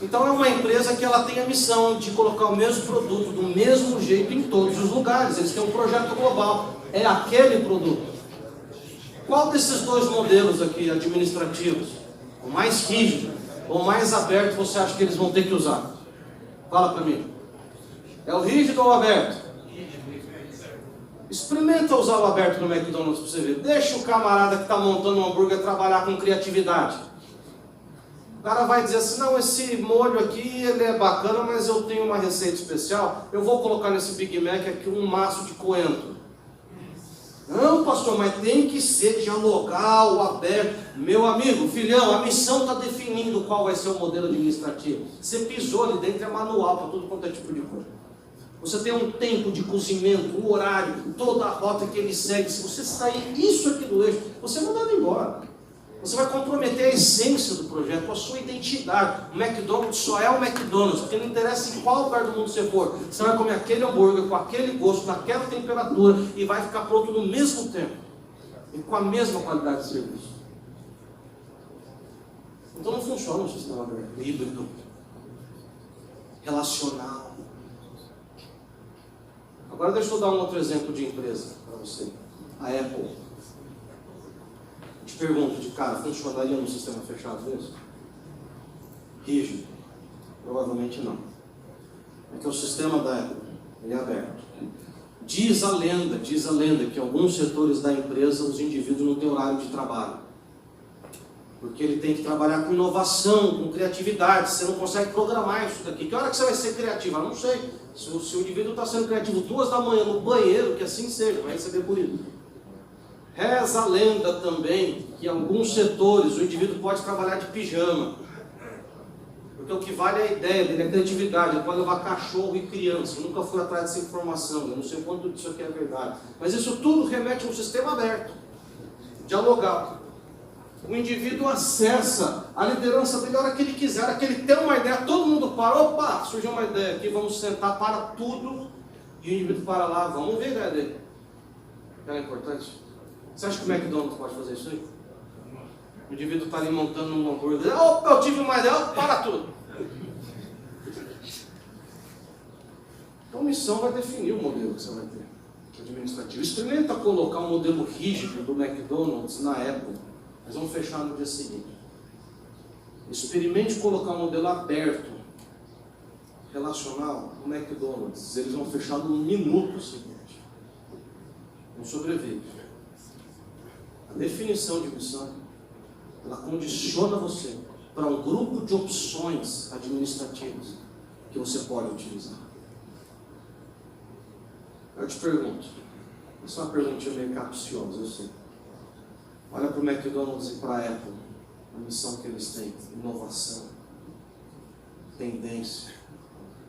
Então é uma empresa que ela tem a missão de colocar o mesmo produto do mesmo jeito em todos os lugares. Eles têm um projeto global. É aquele produto. Qual desses dois modelos aqui administrativos, o mais rígido ou o mais aberto, você acha que eles vão ter que usar? Fala para mim. É o rígido ou o aberto? Experimenta usar o aberto no McDonald's para você ver. Deixa o camarada que está montando um hambúrguer trabalhar com criatividade. O cara vai dizer assim, não, esse molho aqui ele é bacana, mas eu tenho uma receita especial, eu vou colocar nesse Big Mac aqui um maço de coentro. Não, pastor, mas tem que ser dialogal, aberto. Meu amigo, filhão, a missão está definindo qual vai ser o modelo administrativo. Você pisou ali dentro, é manual para tudo quanto é tipo de coisa. Você tem um tempo de cozimento, um horário, toda a rota que ele segue. Se você sair isso aqui do eixo, você é mandado embora. Você vai comprometer a essência do projeto, a sua identidade. O McDonald's só é o McDonald's, porque não interessa em qual lugar do mundo você for. Você vai comer aquele hambúrguer com aquele gosto, naquela temperatura e vai ficar pronto no mesmo tempo. E com a mesma qualidade de serviço. Então não funciona um sistema híbrido, relacional. Agora deixa eu dar um outro exemplo de empresa para você. A Apple. Te pergunto de cara, funcionaria num sistema fechado mesmo? Rígido? Provavelmente não. É que o sistema da Apple, ele é aberto. Diz a lenda que em alguns setores da empresa os indivíduos não têm horário de trabalho. Porque ele tem que trabalhar com inovação, com criatividade. Você não consegue programar isso daqui. Que hora que você vai ser criativo? Eu não sei. Se o indivíduo está sendo criativo 2 da manhã no banheiro, que assim seja, vai receber por isso. Reza a lenda também que em alguns setores o indivíduo pode trabalhar de pijama. Porque o que vale é a ideia dele, a criatividade. Ele pode levar cachorro e criança. Eu nunca fui atrás dessa informação. Eu não sei quanto disso aqui é verdade. Mas isso tudo remete a um sistema aberto, dialogado. O indivíduo acessa a liderança dele a hora que ele quiser, a hora que ele tem uma ideia, todo mundo para, opa, surgiu uma ideia aqui, vamos sentar para tudo, e o indivíduo para lá, vamos ver a ideia dele. Ela é importante. Você acha que o McDonald's pode fazer isso aí? O indivíduo está ali montando um hambúrguer, opa, eu tive uma ideia, opa, para tudo. Então a missão vai definir o modelo que você vai ter, administrativo. Experimenta colocar um modelo rígido do McDonald's na Apple. Nós vamos fechar no dia seguinte. Experimente colocar um modelo aberto, relacional, no McDonald's. Eles vão fechar no minuto seguinte. Não sobrevive. A definição de missão, ela condiciona você para um grupo de opções administrativas que você pode utilizar. Eu te pergunto, essa é uma perguntinha meio capciosa, eu sei. Olha para o McDonald's e para a Apple, a missão que eles têm, inovação, tendência,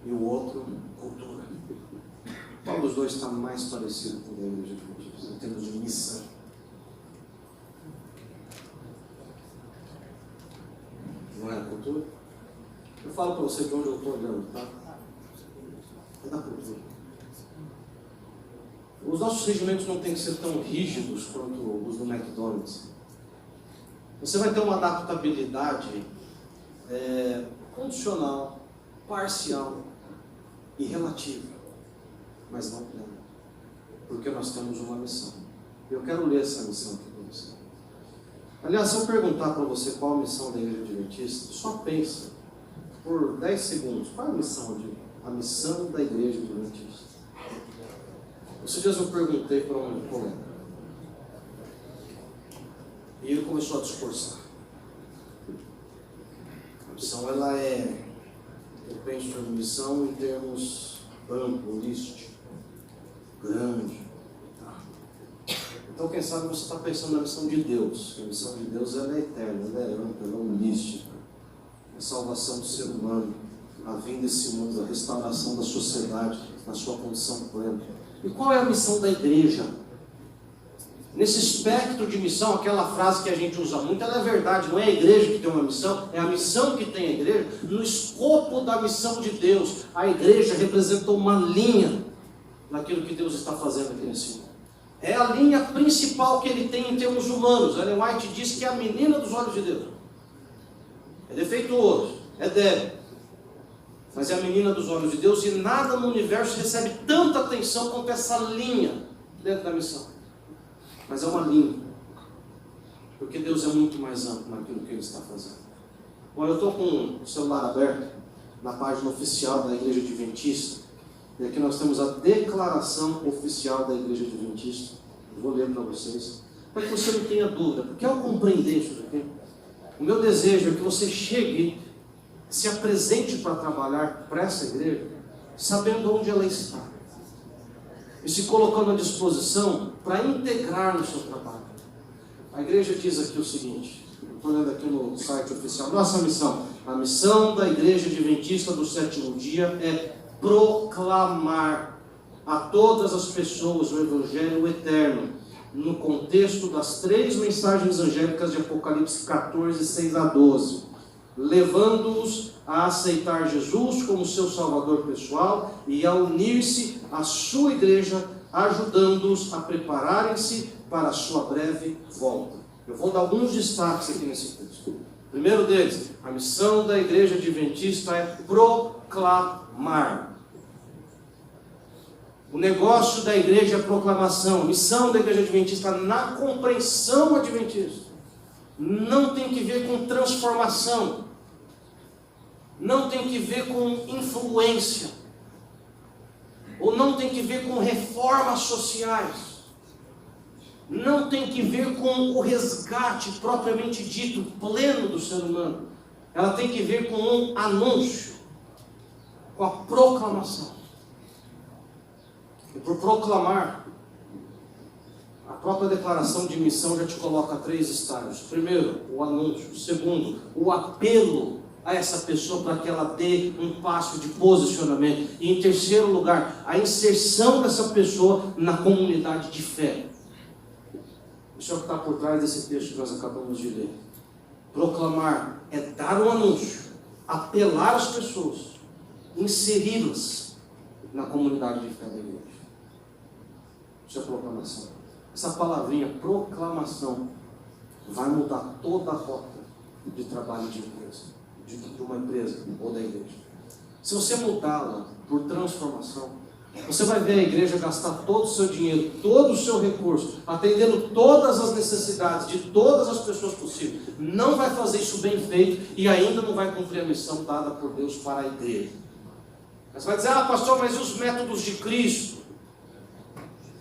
e o outro, cultura. Qual dos dois está mais parecido com a Igreja Adventista, em termos de missão? Não é a cultura? Eu falo para você de onde eu estou olhando, tá? É da cultura. Os nossos regimentos não têm que ser tão rígidos quanto os do McDonald's. Você vai ter uma adaptabilidade condicional, parcial e relativa, mas não plena. Porque nós temos uma missão. Eu quero ler essa missão aqui para você. Aliás, se eu perguntar para você qual a missão da Igreja Adventista, só pensa por 10 segundos. Qual é a missão da Igreja Adventista? Esses dias eu perguntei para um colega, e ele começou a discursar. A missão, ela é, eu penso em missão em termos amplo, holístico, grande. Tá? Então, quem sabe você está pensando na missão de Deus. A missão de Deus, ela é eterna, ela é ampla, ela é holística. A salvação do ser humano, a vinda desse mundo, a restauração da sociedade, na sua condição plena. E qual é a missão da igreja? Nesse espectro de missão, aquela frase que a gente usa muito, ela é verdade, não é a igreja que tem uma missão, é a missão que tem a igreja. No escopo da missão de Deus, a igreja representou uma linha naquilo que Deus está fazendo aqui nesse mundo. É a linha principal que ele tem em termos humanos. Ellen White diz que é a menina dos olhos de Deus. É defeituoso, é débil, mas é a menina dos olhos de Deus, e nada no universo recebe tanta atenção quanto essa linha dentro da missão. Mas é uma linha, porque Deus é muito mais amplo naquilo que Ele está fazendo. Bom, eu estou com o celular aberto na página oficial da Igreja Adventista, e aqui nós temos a declaração oficial da Igreja Adventista. Eu vou ler para vocês, para que você não tenha dúvida, porque ao compreender isso aqui, o meu desejo é que você chegue, se apresente para trabalhar para essa igreja, sabendo onde ela está, e se colocando à disposição para integrar no seu trabalho. A igreja diz aqui o seguinte, estou lendo aqui no site oficial, nossa missão, a missão da Igreja Adventista do Sétimo Dia é proclamar a todas as pessoas o Evangelho eterno, no contexto das 3 mensagens angélicas de Apocalipse 14, 6 a 12, levando-os a aceitar Jesus como seu Salvador pessoal e a unir-se à sua igreja, ajudando-os a prepararem-se para a sua breve volta. Eu vou dar alguns destaques aqui nesse texto. O primeiro deles, a missão da Igreja Adventista é proclamar. O negócio da igreja é proclamação. A missão da Igreja Adventista na compreensão adventista não tem que ver com transformação, não tem que ver com influência. ou não tem que ver com reformas sociais, não tem que ver com o resgate propriamente dito, pleno do ser humano. Ela tem que ver com um anúncio, com a proclamação. E por proclamar, a própria declaração de missão já te coloca 3 estágios. Primeiro, o anúncio. Segundo, o apelo a essa pessoa para que ela dê um passo de posicionamento. E em terceiro lugar, a inserção dessa pessoa na comunidade de fé. Isso é o que está por trás desse texto que nós acabamos de ler. Proclamar é dar um anúncio, apelar as pessoas, inseri-las na comunidade de fé da igreja. Isso é proclamação. Essa palavrinha proclamação vai mudar toda a rota de trabalho de empresa, de uma empresa ou da igreja. Se você mudá-la por transformação, você vai ver a igreja gastar todo o seu dinheiro, todo o seu recurso, atendendo todas as necessidades de todas as pessoas possíveis. Não vai fazer isso bem feito e ainda não vai cumprir a missão dada por Deus para a igreja. Você vai dizer, pastor, mas e os métodos de Cristo?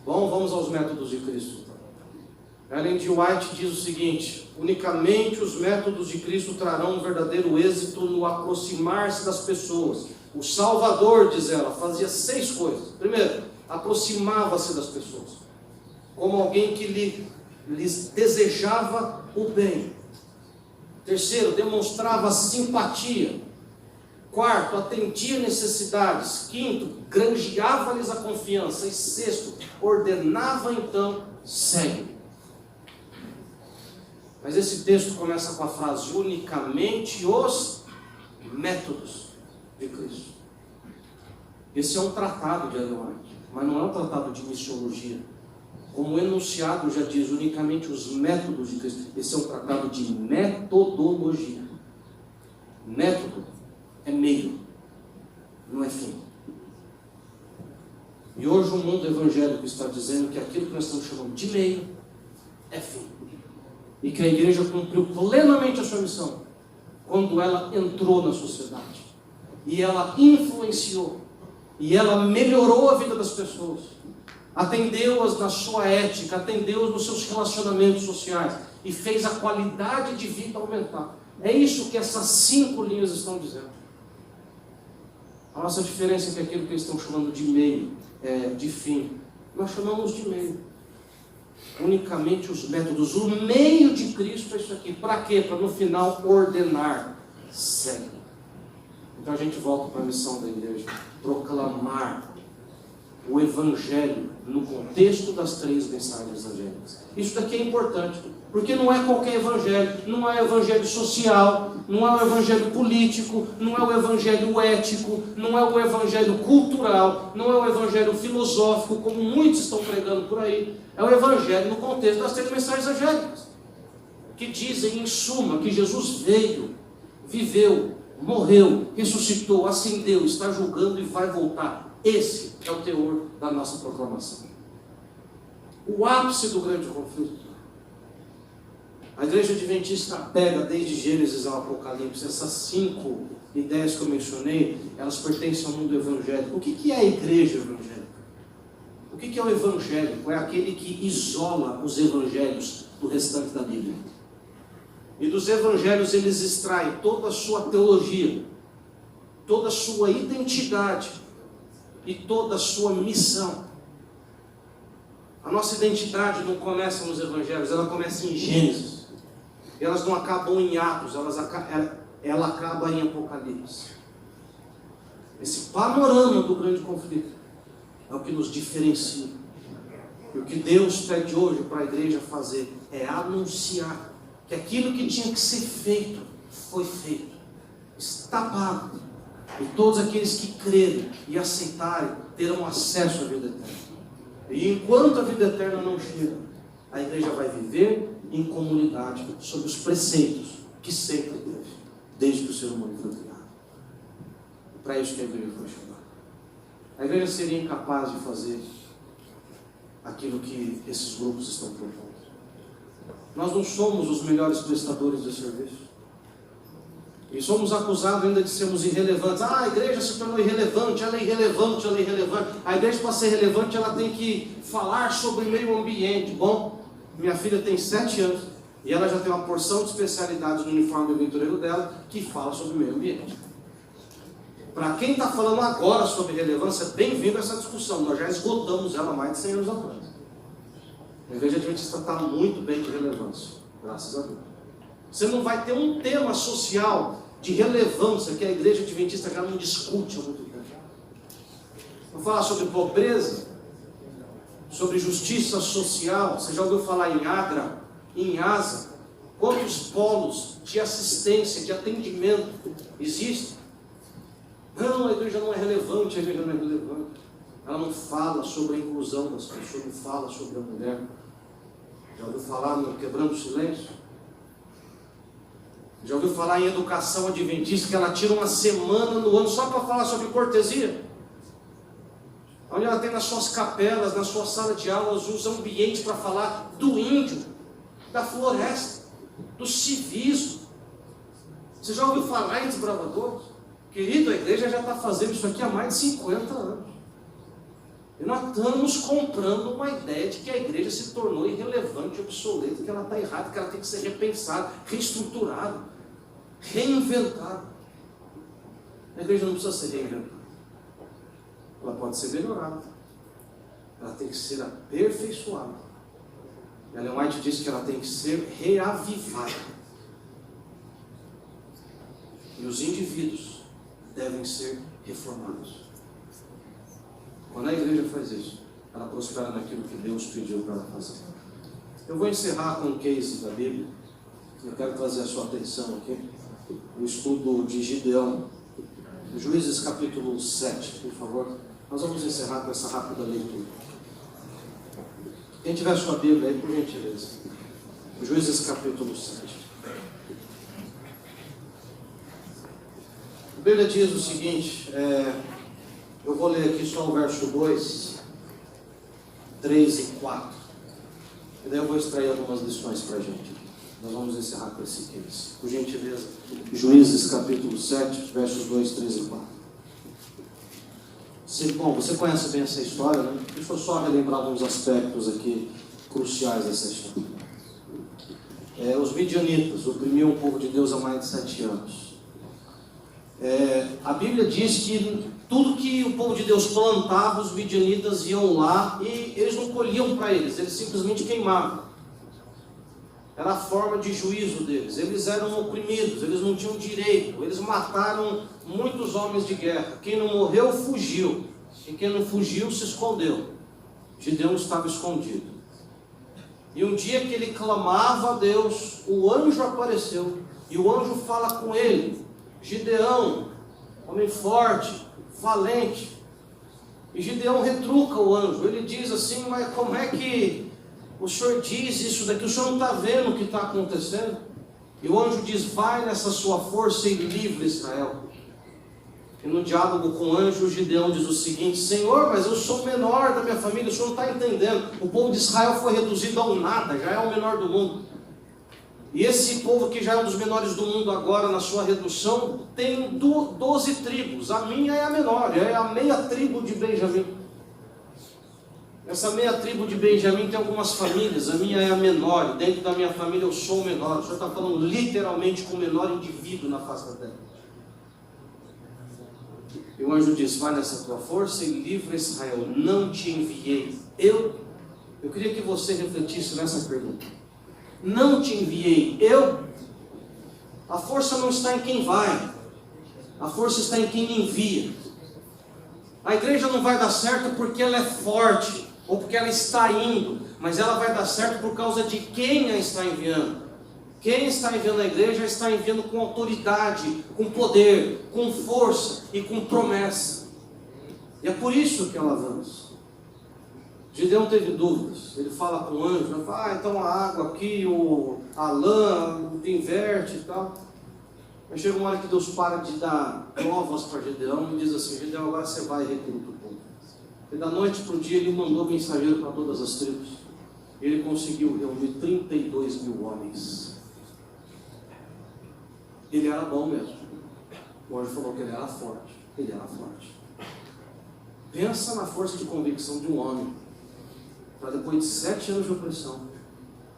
Bom, vamos aos métodos de Cristo. Ellen G. White diz o seguinte: unicamente os métodos de Cristo trarão um verdadeiro êxito no aproximar-se das pessoas. O Salvador, diz ela, fazia 6 coisas. Primeiro, aproximava-se das pessoas, como alguém que lhes desejava o bem. Terceiro, demonstrava simpatia. Quarto, atendia necessidades. Quinto, granjeava-lhes a confiança. E sexto, ordenava então, segue. Mas esse texto começa com a frase, unicamente os métodos de Cristo. Esse é um tratado de Ellen White, mas não é um tratado de missiologia. Como o enunciado já diz, unicamente os métodos de Cristo. Esse é um tratado de metodologia. Método é meio, não é fim. E hoje o mundo evangélico está dizendo que aquilo que nós estamos chamando de meio é fim. E que a igreja cumpriu plenamente a sua missão quando ela entrou na sociedade. E ela influenciou. E ela melhorou a vida das pessoas. Atendeu-as na sua ética, atendeu-as nos seus relacionamentos sociais. E fez a qualidade de vida aumentar. É isso que essas 5 linhas estão dizendo. A nossa diferença é que aquilo que eles estão chamando de meio, de fim, nós chamamos de meio. Unicamente os métodos. O meio de Cristo é isso aqui. Para quê? Para no final ordenar. Segue. Então a gente volta para a missão da igreja. Proclamar o Evangelho no contexto das 3 mensagens angélicas. Isso daqui é importante. Porque não é qualquer evangelho. Não é o evangelho social. Não é o evangelho político. Não é o evangelho ético. Não é o evangelho cultural. Não é o evangelho filosófico, como muitos estão pregando por aí. É o evangelho no contexto das 3 mensagens angélicas, que dizem em suma que Jesus veio, viveu, morreu, ressuscitou, ascendeu, está julgando e vai voltar. Esse é o teor da nossa proclamação. O ápice do grande conflito. A igreja adventista pega desde Gênesis ao Apocalipse. Essas 5 ideias que eu mencionei, elas pertencem ao mundo evangélico. O que é a igreja evangélica? O que é o evangélico? É aquele que isola os evangelhos do restante da Bíblia. E dos evangelhos eles extraem toda a sua teologia, toda a sua identidade e toda a sua missão. A nossa identidade não começa nos evangelhos, ela começa em Gênesis. Elas não acabam em Atos, ela acaba em Apocalipse. Esse panorama do grande conflito é o que nos diferencia. E o que Deus pede hoje para a igreja fazer é anunciar que aquilo que tinha que ser feito, foi feito. Está pago. E todos aqueles que crerem e aceitarem terão acesso à vida eterna. E enquanto a vida eterna não chega, a igreja vai viver em comunidade, sob os preceitos que sempre teve, desde que o ser humano foi criado. Para isso que a igreja foi chamada. A igreja seria incapaz de fazer aquilo que esses grupos estão propondo. Nós não somos os melhores prestadores de serviço. E somos acusados ainda de sermos irrelevantes. A igreja se tornou irrelevante, ela é irrelevante, ela é irrelevante. A igreja, para ser relevante, ela tem que falar sobre meio ambiente. Bom, minha filha tem 7 anos e ela já tem uma porção de especialidades no uniforme do aventureiro dela que fala sobre meio ambiente. Para quem está falando agora sobre relevância, bem-vindo a essa discussão. Nós já esgotamos ela há mais de 100 anos atrás. A igreja adventista está muito bem de relevância, graças a Deus. Você não vai ter um tema social de relevância que a igreja adventista já não discute há muito tempo. Vou falar sobre pobreza, sobre justiça social. Você já ouviu falar em ADRA, em ASA? Quantos polos de assistência, de atendimento existem? Não, a igreja não é relevante, a igreja não é relevante. Ela não fala sobre a inclusão das pessoas, não fala sobre a mulher. Já ouviu falar no Quebrando o Silêncio? Já ouviu falar em educação adventista, que ela tira uma semana no ano só para falar sobre cortesia? Onde ela tem nas suas capelas, na sua sala de aulas, os ambientes para falar do índio, da floresta, do civismo. Você já ouviu falar em desbravadores? Querido, a igreja já está fazendo isso aqui há mais de 50 anos. E nós estamos comprando uma ideia de que a igreja se tornou irrelevante, obsoleta, que ela está errada, que ela tem que ser repensada, reestruturada, reinventada. A igreja não precisa ser reinventada. Ela pode ser melhorada. Ela tem que ser aperfeiçoada. Ellen White diz que ela tem que ser reavivada. E os indivíduos devem ser reformados. Quando a igreja faz isso, ela prospera naquilo que Deus pediu para ela fazer. Eu vou encerrar com um case da Bíblia. Eu quero trazer a sua atenção aqui. O estudo de Gideão. Juízes capítulo 7, por favor. Nós vamos encerrar com essa rápida leitura. Quem tiver sua Bíblia aí, por gentileza. Juízes capítulo 7. A Bíblia diz o seguinte, eu vou ler aqui só o verso 2, 3 e 4. E daí eu vou extrair algumas lições para a gente. Nós vamos encerrar com esse case. Por gentileza, Juízes capítulo 7, versos 2, 3 e 4. Bom, você conhece bem essa história, né? Deixa eu só relembrar alguns aspectos aqui cruciais dessa história. Os midianitas oprimiam o povo de Deus há mais de 7 anos. A Bíblia diz que tudo que o povo de Deus plantava, os midianitas iam lá e eles não colhiam para eles simplesmente queimavam. Era a forma de juízo deles. Eles eram oprimidos, eles não tinham direito, eles mataram muitos homens de guerra. Quem não morreu, fugiu. E quem não fugiu, se escondeu. Gideão estava escondido. E um dia que ele clamava a Deus, o anjo apareceu. E o anjo fala com ele: Gideão, homem forte, valente. E Gideão retruca o anjo. Ele diz assim: mas como é que o senhor diz isso daqui? O senhor não está vendo o que está acontecendo? E o anjo diz: vai nessa sua força e livre Israel. E no diálogo com o anjo, Gideão diz o seguinte: Senhor, mas eu sou o menor da minha família, o senhor não está entendendo. O povo de Israel foi reduzido ao nada, já é o menor do mundo. E esse povo que já é um dos menores do mundo agora, na sua redução, tem 12 tribos. A minha é a menor, é a meia tribo de Benjamim. Essa meia tribo de Benjamim tem algumas famílias, a minha é a menor. Dentro da minha família eu sou o menor. O senhor está falando literalmente com o menor indivíduo na face da terra. E o anjo diz: vai nessa tua força e livra Israel. Não te enviei. Eu queria que você refletisse nessa pergunta. Não te enviei eu? A força não está em quem vai, a força está em quem me envia. A igreja não vai dar certo porque ela é forte, ou porque ela está indo, mas ela vai dar certo por causa de quem a está enviando. Quem está enviando a igreja está enviando com autoridade, com poder, com força e com promessa. E é por isso que ela avança. Gideão teve dúvidas. Ele fala com o anjo, ele fala: então a água aqui, a lã, inverte e tal. Aí chega uma hora que Deus para de dar provas para Gideão e diz assim: Gideão, agora você vai e recruta o povo. E da noite para o dia ele mandou mensageiro para todas as tribos. Ele conseguiu reunir 32 mil homens. Ele era bom mesmo. O anjo falou que ele era forte. Ele era forte. Pensa na força de convicção de um homem, para depois de 7 anos de opressão,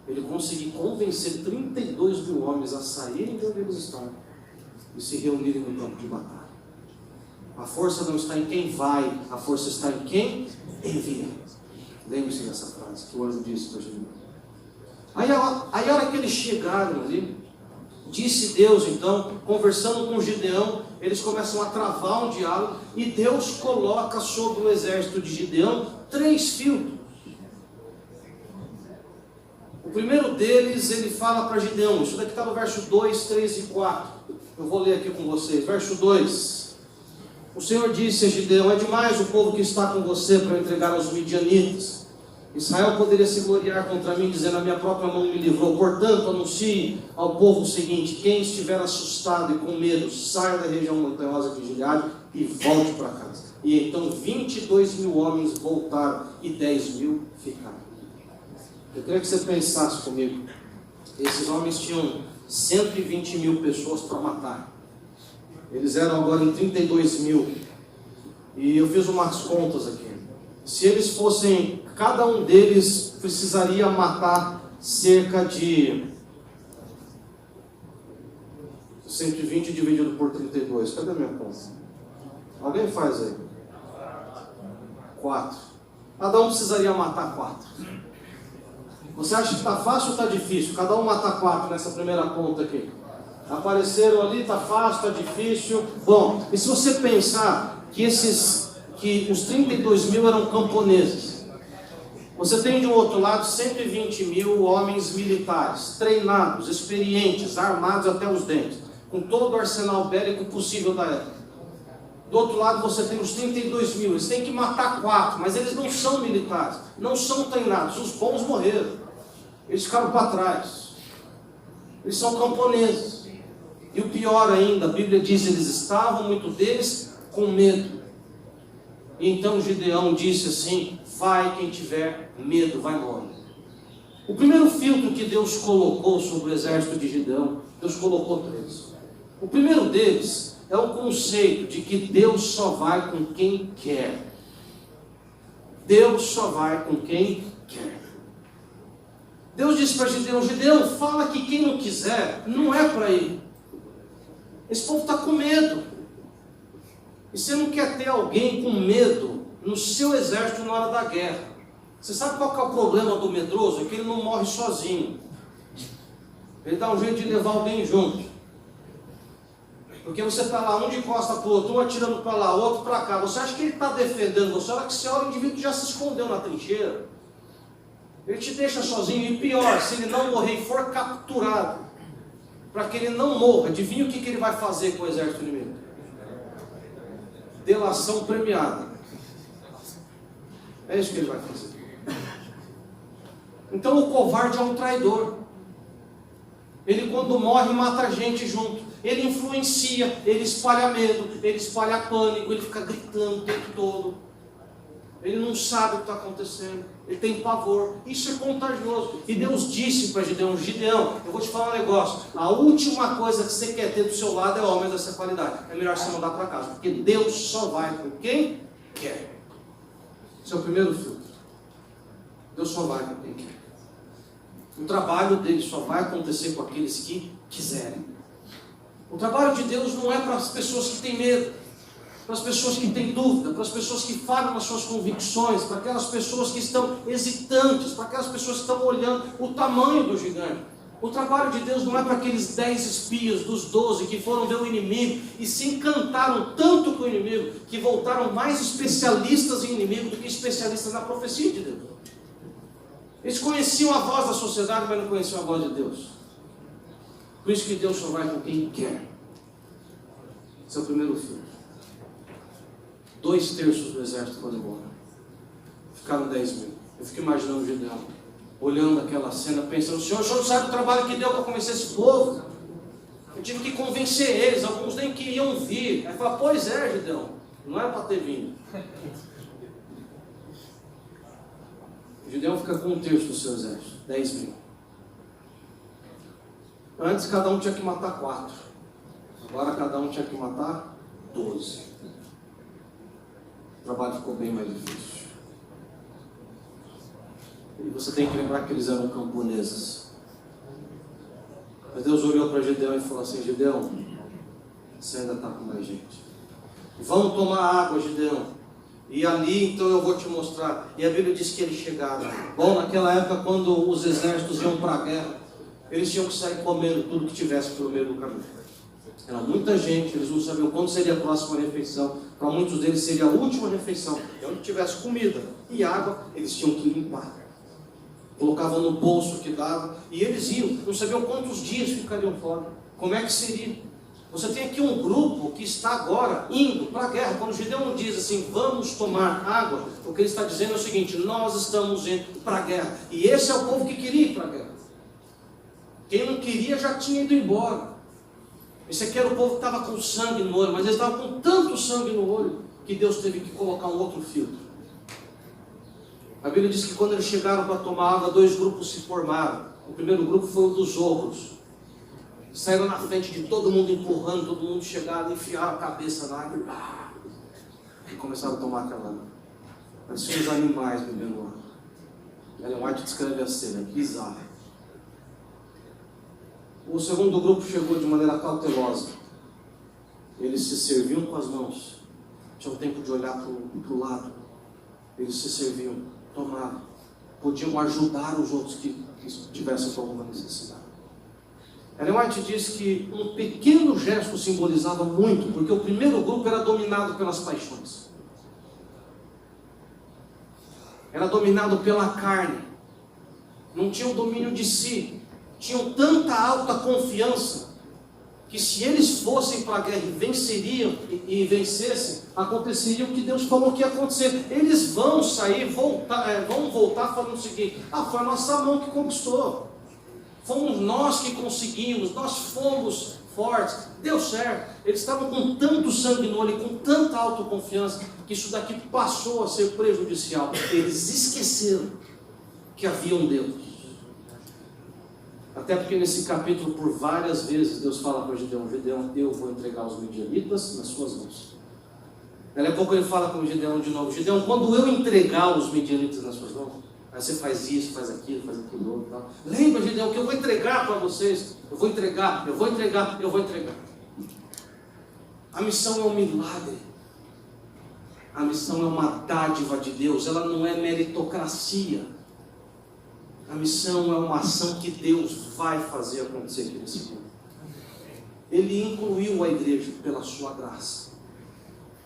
ele conseguir convencer 32 mil homens a saírem de onde eles estão e se reunirem no campo de batalha. A força não está em quem vai, a força está em quem envia. Lembre-se dessa frase que o anjo disse para Gideão. Aí a hora que eles chegaram ali, disse Deus então, conversando com Gideão, eles começam a travar um diálogo, e Deus coloca sobre o exército de Gideão 3 filtros. O primeiro deles, ele fala para Gideão, isso daqui está no verso 2, 3 e 4. Eu vou ler aqui com vocês. Verso 2. O Senhor disse a Gideão: é demais o povo que está com você para entregar aos midianitas. Israel poderia se gloriar contra mim, dizendo: a minha própria mão me livrou. Portanto, anuncie ao povo o seguinte: quem estiver assustado e com medo, saia da região montanhosa de Gileade e volte para casa. E então 22 mil homens voltaram e 10 mil ficaram. Eu queria que você pensasse comigo. Esses homens tinham 120 mil pessoas para matar. Eles eram agora em 32 mil. E eu fiz umas contas aqui. Se eles fossem, cada um deles precisaria matar cerca de 120 dividido por 32. Cadê a minha conta? Alguém faz aí? 4. Cada um precisaria matar 4. Você acha que está fácil ou está difícil? Cada um matar 4 nessa primeira conta aqui. Apareceram ali, está fácil, está difícil. Bom, e se você pensar que os 32 mil eram camponeses, você tem de um outro lado 120 mil homens militares, treinados, experientes, armados até os dentes, com todo o arsenal bélico possível da época. Do outro lado você tem os 32 mil, eles têm que matar 4, mas eles não são militares, não são treinados, os bons morreram, eles ficaram para trás, eles são camponeses. E o pior ainda, a Bíblia diz, eles estavam, muitos deles, com medo. E então Gideão disse assim: vai quem tiver medo, vai morrer. O primeiro filtro que Deus colocou sobre o exército de Gideão, Deus colocou 3. O primeiro deles é o conceito de que Deus só vai com quem quer. Deus só vai com quem quer. Deus disse para Gideão: Gideão, fala que quem não quiser, não é para ir. Esse povo está com medo. E você não quer ter alguém com medo no seu exército na hora da guerra. Você sabe qual que é o problema do medroso? É que ele não morre sozinho. Ele dá um jeito de levar alguém junto. Porque você está lá, um de costa para o outro, um atirando para lá, outro para cá. Você acha que ele está defendendo você? A hora que você olha, o indivíduo já se escondeu na trincheira. Ele te deixa sozinho. E pior, se ele não morrer e for capturado, para que ele não morra, adivinha o que ele vai fazer com o exército inimigo? Delação premiada. É isso que ele vai fazer. Então o covarde é um traidor. Ele, quando morre, mata a gente junto. Ele influencia, ele espalha medo, ele espalha pânico, ele fica gritando o tempo todo. Ele não sabe o que está acontecendo, ele tem pavor. Isso é contagioso. E Deus disse para Gideão: Gideão, eu vou te falar um negócio. A última coisa que você quer ter do seu lado é homens dessa qualidade. É melhor você mandar para casa, porque Deus só vai com quem quer. Esse é o primeiro filtro. Deus só vai com quem quer. O trabalho dele só vai acontecer com aqueles que quiserem. O trabalho de Deus não é para as pessoas que têm medo, para as pessoas que têm dúvida, para as pessoas que falham nas suas convicções, para aquelas pessoas que estão hesitantes, para aquelas pessoas que estão olhando o tamanho do gigante. O trabalho de Deus não é para aqueles 10 espias dos 12 que foram ver o inimigo e se encantaram tanto com o inimigo que voltaram mais especialistas em inimigo do que especialistas na profecia de Deus. Eles conheciam a voz da sociedade, mas não conheciam a voz de Deus. Por isso que Deus só vai com quem quer. Esse é o primeiro filtro. 2/3 do exército foram embora. Ficaram 10 mil. Eu fico imaginando o Gideão, olhando aquela cena, pensando: o senhor não sabe o trabalho que deu para convencer esse povo? Eu tive que convencer eles, alguns nem queriam vir. Aí fala: pois é, Gideão, não era para ter vindo. O Gideão fica com 1/3 do seu exército, 10 mil. Antes cada um tinha que matar 4. Agora cada um tinha que matar 12. O trabalho ficou bem mais difícil. E você tem que lembrar que eles eram camponeses. Mas Deus olhou para Gideão e falou assim: Gideão, você ainda está com mais gente. Vamos tomar água, Gideão. E ali então eu vou te mostrar. E a Bíblia diz que eles chegaram. Bom, naquela época, quando os exércitos iam para a guerra, eles tinham que sair comendo tudo que tivesse pelo meio do caminho. Era muita gente, eles não sabiam quando seria a próxima refeição. Para muitos deles seria a última refeição. E onde tivesse comida e água, eles tinham que limpar. Colocavam no bolso que dava. E eles iam, não sabiam quantos dias ficariam fora. Como é que seria? Você tem aqui um grupo que está agora indo para a guerra. Quando o Gideão diz assim, vamos tomar água, o que ele está dizendo é o seguinte: nós estamos indo para a guerra. E esse é o povo que queria ir para a guerra. Quem não queria já tinha ido embora. Esse aqui era o povo que estava com sangue no olho, mas eles estavam com tanto sangue no olho que Deus teve que colocar um outro filtro. A Bíblia diz que quando eles chegaram para tomar água, 2 grupos se formaram. O primeiro grupo foi o dos ogros. Saíram na frente de todo mundo, empurrando, todo mundo chegaram, enfiaram a cabeça na água e começaram a tomar aquela água. Pareciam os animais bebendo água. Ellen White descreve a cena, bizarra. O segundo grupo chegou de maneira cautelosa. Eles se serviam com as mãos. Tinham tempo de olhar para o lado. Eles se serviam, tomavam. Podiam ajudar os outros que tivessem alguma necessidade. Ellen White diz que um pequeno gesto simbolizava muito, porque o primeiro grupo era dominado pelas paixões. Era dominado pela carne. Não tinha o domínio de si. Tinham tanta alta confiança que se eles fossem para a guerra e venceriam e vencessem, aconteceria o que Deus falou que ia acontecer. Eles vão sair, vão voltar falando o seguinte: foi a nossa mão que conquistou. Fomos nós que conseguimos, nós fomos fortes, deu certo. Eles estavam com tanto sangue no olho, com tanta autoconfiança, que isso daqui passou a ser prejudicial. Eles esqueceram que havia um Deus. Até porque nesse capítulo, por várias vezes, Deus fala para Gideão: Gideão, eu vou entregar os midianitas nas suas mãos. Daqui a pouco ele fala para o Gideão de novo: Gideão, quando eu entregar os midianitas nas suas mãos, aí você faz isso, faz aquilo outro, tal. Lembra, Gideão, que eu vou entregar para vocês. Eu vou entregar. A missão é um milagre. A missão é uma dádiva de Deus. Ela não é meritocracia. A missão é uma ação que Deus vai fazer acontecer aqui nesse mundo. Ele incluiu a igreja pela sua graça.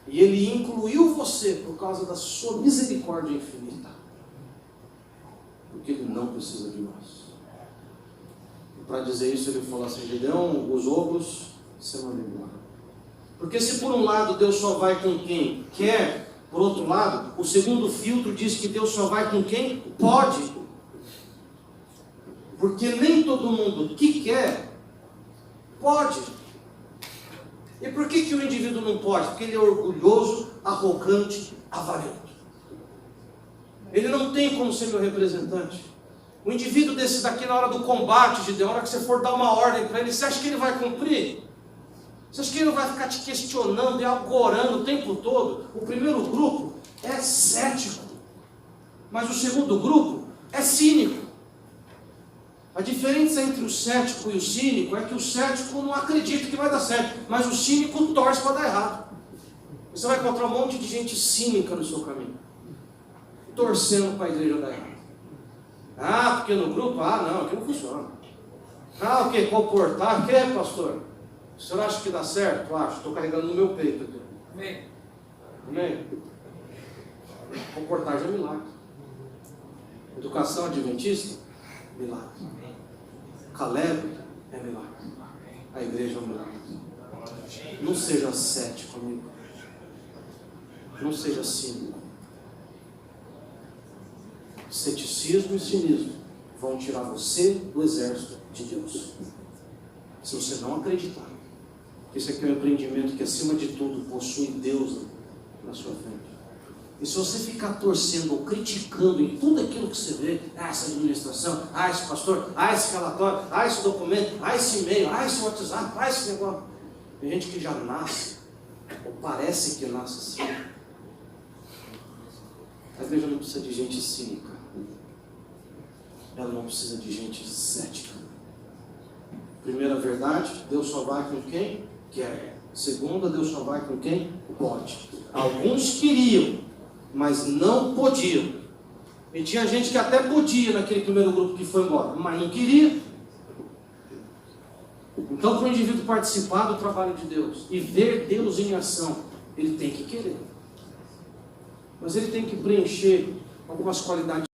E Ele incluiu você por causa da sua misericórdia infinita. Porque Ele não precisa de nós. E para dizer isso, Ele falou assim: Gideão, os ogros, você manda embora. Porque se por um lado Deus só vai com quem quer, por outro lado, o segundo filtro diz que Deus só vai com quem pode. Porque nem todo mundo que quer, pode. E por que o indivíduo não pode? Porque ele é orgulhoso, arrogante, avarento. Ele não tem como ser meu representante. O indivíduo desse daqui, na hora do combate, Gideão, na hora que você for dar uma ordem para ele, você acha que ele vai cumprir? Você acha que ele não vai ficar te questionando e agorando o tempo todo? O primeiro grupo é cético, mas o segundo grupo é cínico. A diferença entre o cético e o cínico é que o cético não acredita que vai dar certo, mas o cínico torce para dar errado. Você vai encontrar um monte de gente cínica no seu caminho, torcendo para a igreja dar errado. Porque no grupo, não, aqui não funciona. O que? Comportar? O que, pastor? O senhor acha que dá certo? Acho, estou carregando no meu peito aqui. Amém. Amém? Comportagem é milagre. Educação adventista, milagre. Caleb é milagre. A igreja é um milagre. Não seja cético, amigo. Não seja cínico. Ceticismo e cinismo vão tirar você do exército de Deus. Se você não acreditar que esse aqui é um empreendimento que, acima de tudo, possui Deus na sua frente. E se você ficar torcendo ou criticando em tudo aquilo que você vê, essa administração, esse pastor, esse relatório, esse documento, esse e-mail, esse WhatsApp, esse negócio, Tem gente que já nasce, ou parece que nasce assim. A igreja não precisa de gente cínica. Ela não precisa de gente cética. Primeira verdade, Deus só vai com quem quer. Segunda, Deus só vai com quem pode. Alguns queriam, mas não podiam. E tinha gente que até podia naquele primeiro grupo que foi embora, mas não queria. Então, para o indivíduo participar do trabalho de Deus e ver Deus em ação, ele tem que querer. Mas ele tem que preencher algumas qualidades